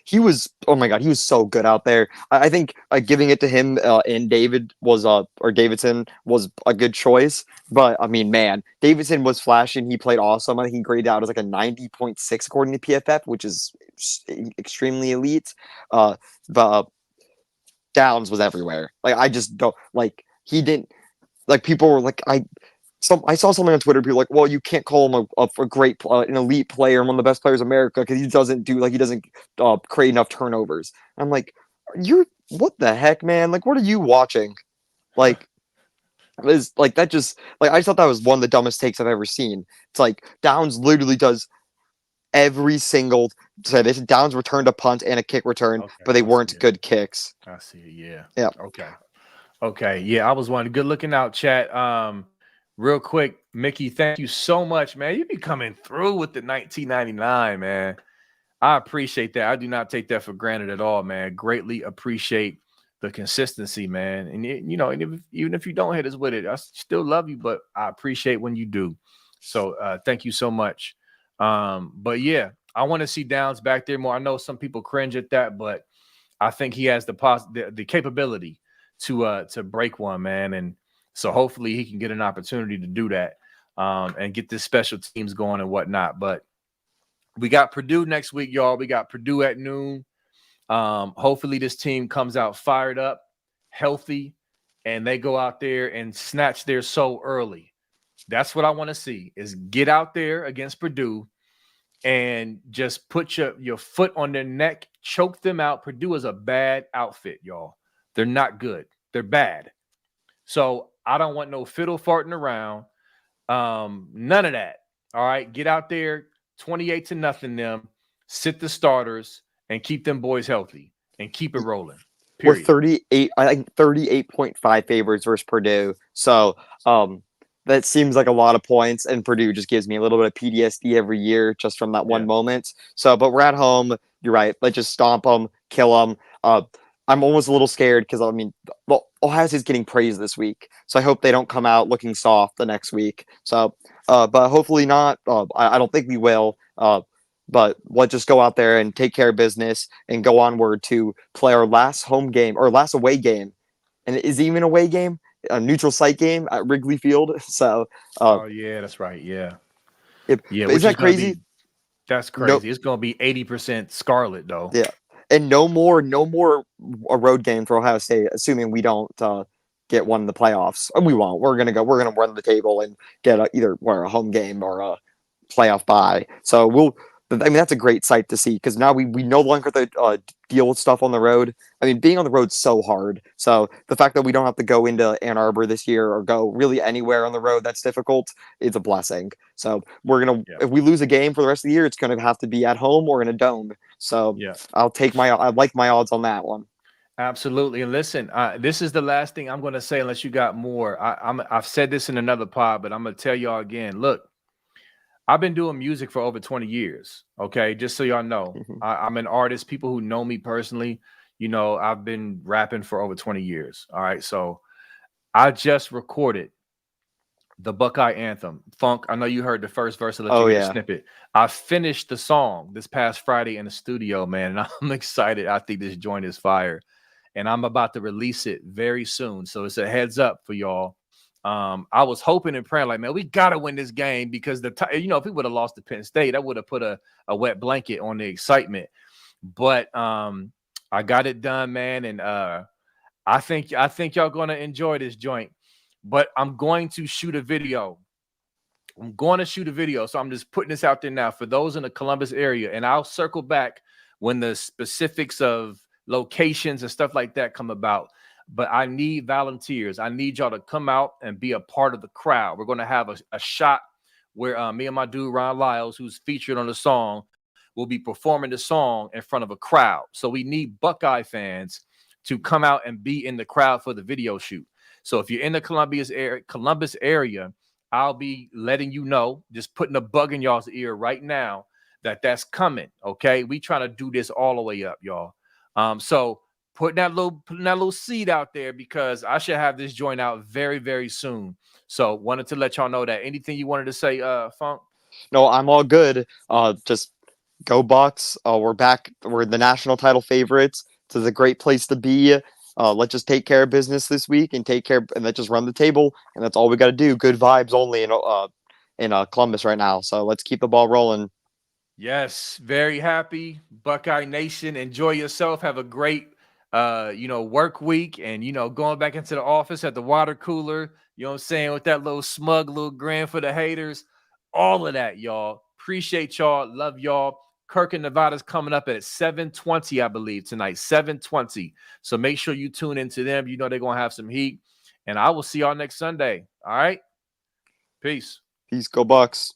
He was, oh my god, he was so good out there. I think giving it to him and David was or Davidson was a good choice. But I mean, man, Davidson was flashing. He played awesome. I think he graded out as like a 90.6 according to PFF, which is extremely elite. But Downs was everywhere. Like I just don't like he didn't like people were like I saw something on Twitter. People were like, well, you can't call him a great, an elite player, one of the best players in America because he doesn't create enough turnovers. I'm like, what the heck, man? Like, what are you watching? Like, is like that just like I just thought that was one of the dumbest takes I've ever seen. It's like Downs literally does every single. So this Downs returned a punt and a kick return, Okay, but they I see weren't it. good kicks. I see it. Yeah. Yeah. Okay. Okay. Yeah, I was wondering. Good looking out, chat. Real quick, Mickey, thank you so much, man. You be coming through with the 1999, man. I appreciate that. I do not take that for granted at all, man. Greatly appreciate the consistency, man. And even if you don't hit us with it, I still love you, but I appreciate when you do. So thank you so much. But yeah, I want to see Downs back there more. I know some people cringe at that, but I think he has the capability to break one, man. And so hopefully he can get an opportunity to do that and get this special teams going and whatnot. But we got Purdue next week, y'all. We got Purdue at noon. Hopefully this team comes out fired up, healthy, and they go out there and snatch their soul early. That's what I want to see is get out there against Purdue and just put your foot on their neck, choke them out. Purdue is a bad outfit, y'all. They're not good. They're bad. So I don't want no fiddle farting around. None of that. All right. Get out there, 28-0 them, sit the starters, and keep them boys healthy and keep it rolling. We're Period. 38, I think 38.5 favorites versus Purdue. So that seems like a lot of points, and Purdue just gives me a little bit of PTSD every year just from that one moment. So, but we're at home. You're right. Let's just stomp them, kill them. I'm almost a little scared because I mean, Ohio State's getting praised this week, so I hope they don't come out looking soft the next week. So, but hopefully not. I don't think we will. But let's just go out there and take care of business and go onward to play our last home game or last away game, and it is even a away game, a neutral site game at Wrigley Field. So, oh yeah, that's right. Yeah, yeah. Isn't Which is that crazy? That's crazy. Nope. It's gonna be 80% Scarlet though. Yeah, and no more a road game for Ohio State, assuming we don't get one in the playoffs. And we won't. We're gonna run the table and get either a home game or a playoff bye. So I mean, that's a great sight to see because now we no longer have to deal with stuff on the road. I mean, being on the road's so hard. So the fact that we don't have to go into Ann Arbor this year or go really anywhere on the road that's difficult is a blessing. So Yeah. if we lose a game for the rest of the year, it's gonna have to be at home or in a dome. So Yeah. I like my odds on that one. Absolutely. And listen, this is the last thing I'm going to say unless you got more. I've said this in another pod, but I'm going to tell y'all again. Look, I've been doing music for over 20 years. Okay. Just so y'all know, Mhm. I'm an artist. People who know me personally, I've been rapping for over 20 years. All right. So I just recorded the Buckeye anthem. Funk, I know you heard the first verse. I'll let you Oh hear the yeah. snippet. I finished the song this past Friday in the studio, man. And I'm excited. I think this joint is fire. And I'm about to release it very soon. So it's a heads up for y'all. I was hoping and praying, like, man, we gotta win this game because if we would have lost to Penn State, that would have put a wet blanket on the excitement. But I got it done, man, and I think y'all gonna enjoy this joint. But I'm going to shoot a video. I'm going to shoot a video, so I'm just putting this out there now for those in the Columbus area, and I'll circle back when the specifics of locations and stuff like that come about. But I need volunteers. I need y'all to come out and be a part of the crowd. We're going to have a shot where me and my dude Ron Lyles, who's featured on the song, will be performing the song in front of a crowd. So we need Buckeye fans to come out and be in the crowd for the video shoot. So if you're in the Columbus area, I'll be letting you know, just putting a bug in y'all's ear right now that's coming. Okay, we trying to do this all the way up, y'all. So putting that little seed out there because I should have this joint out very, very soon. So wanted to let y'all know that. Anything you wanted to say, Funk? No, I'm all good. Just go Bucks. We're back. We're the national title favorites. This is a great place to be. Let's just take care of business this week and let's just run the table. And that's all we got to do. Good vibes only in Columbus right now. So let's keep the ball rolling. Yes, very happy. Buckeye Nation, enjoy yourself. Have a great work week and going back into the office at the water cooler, you know what I'm saying, with that little smug little grin for the haters. All of that, y'all. Appreciate y'all. Love y'all. Kirk and Nevada's coming up at 7:20, I believe, tonight. 7:20. So make sure you tune into them. You know they're gonna have some heat. And I will see y'all next Sunday. All right. Peace. Peace. Go Bucks.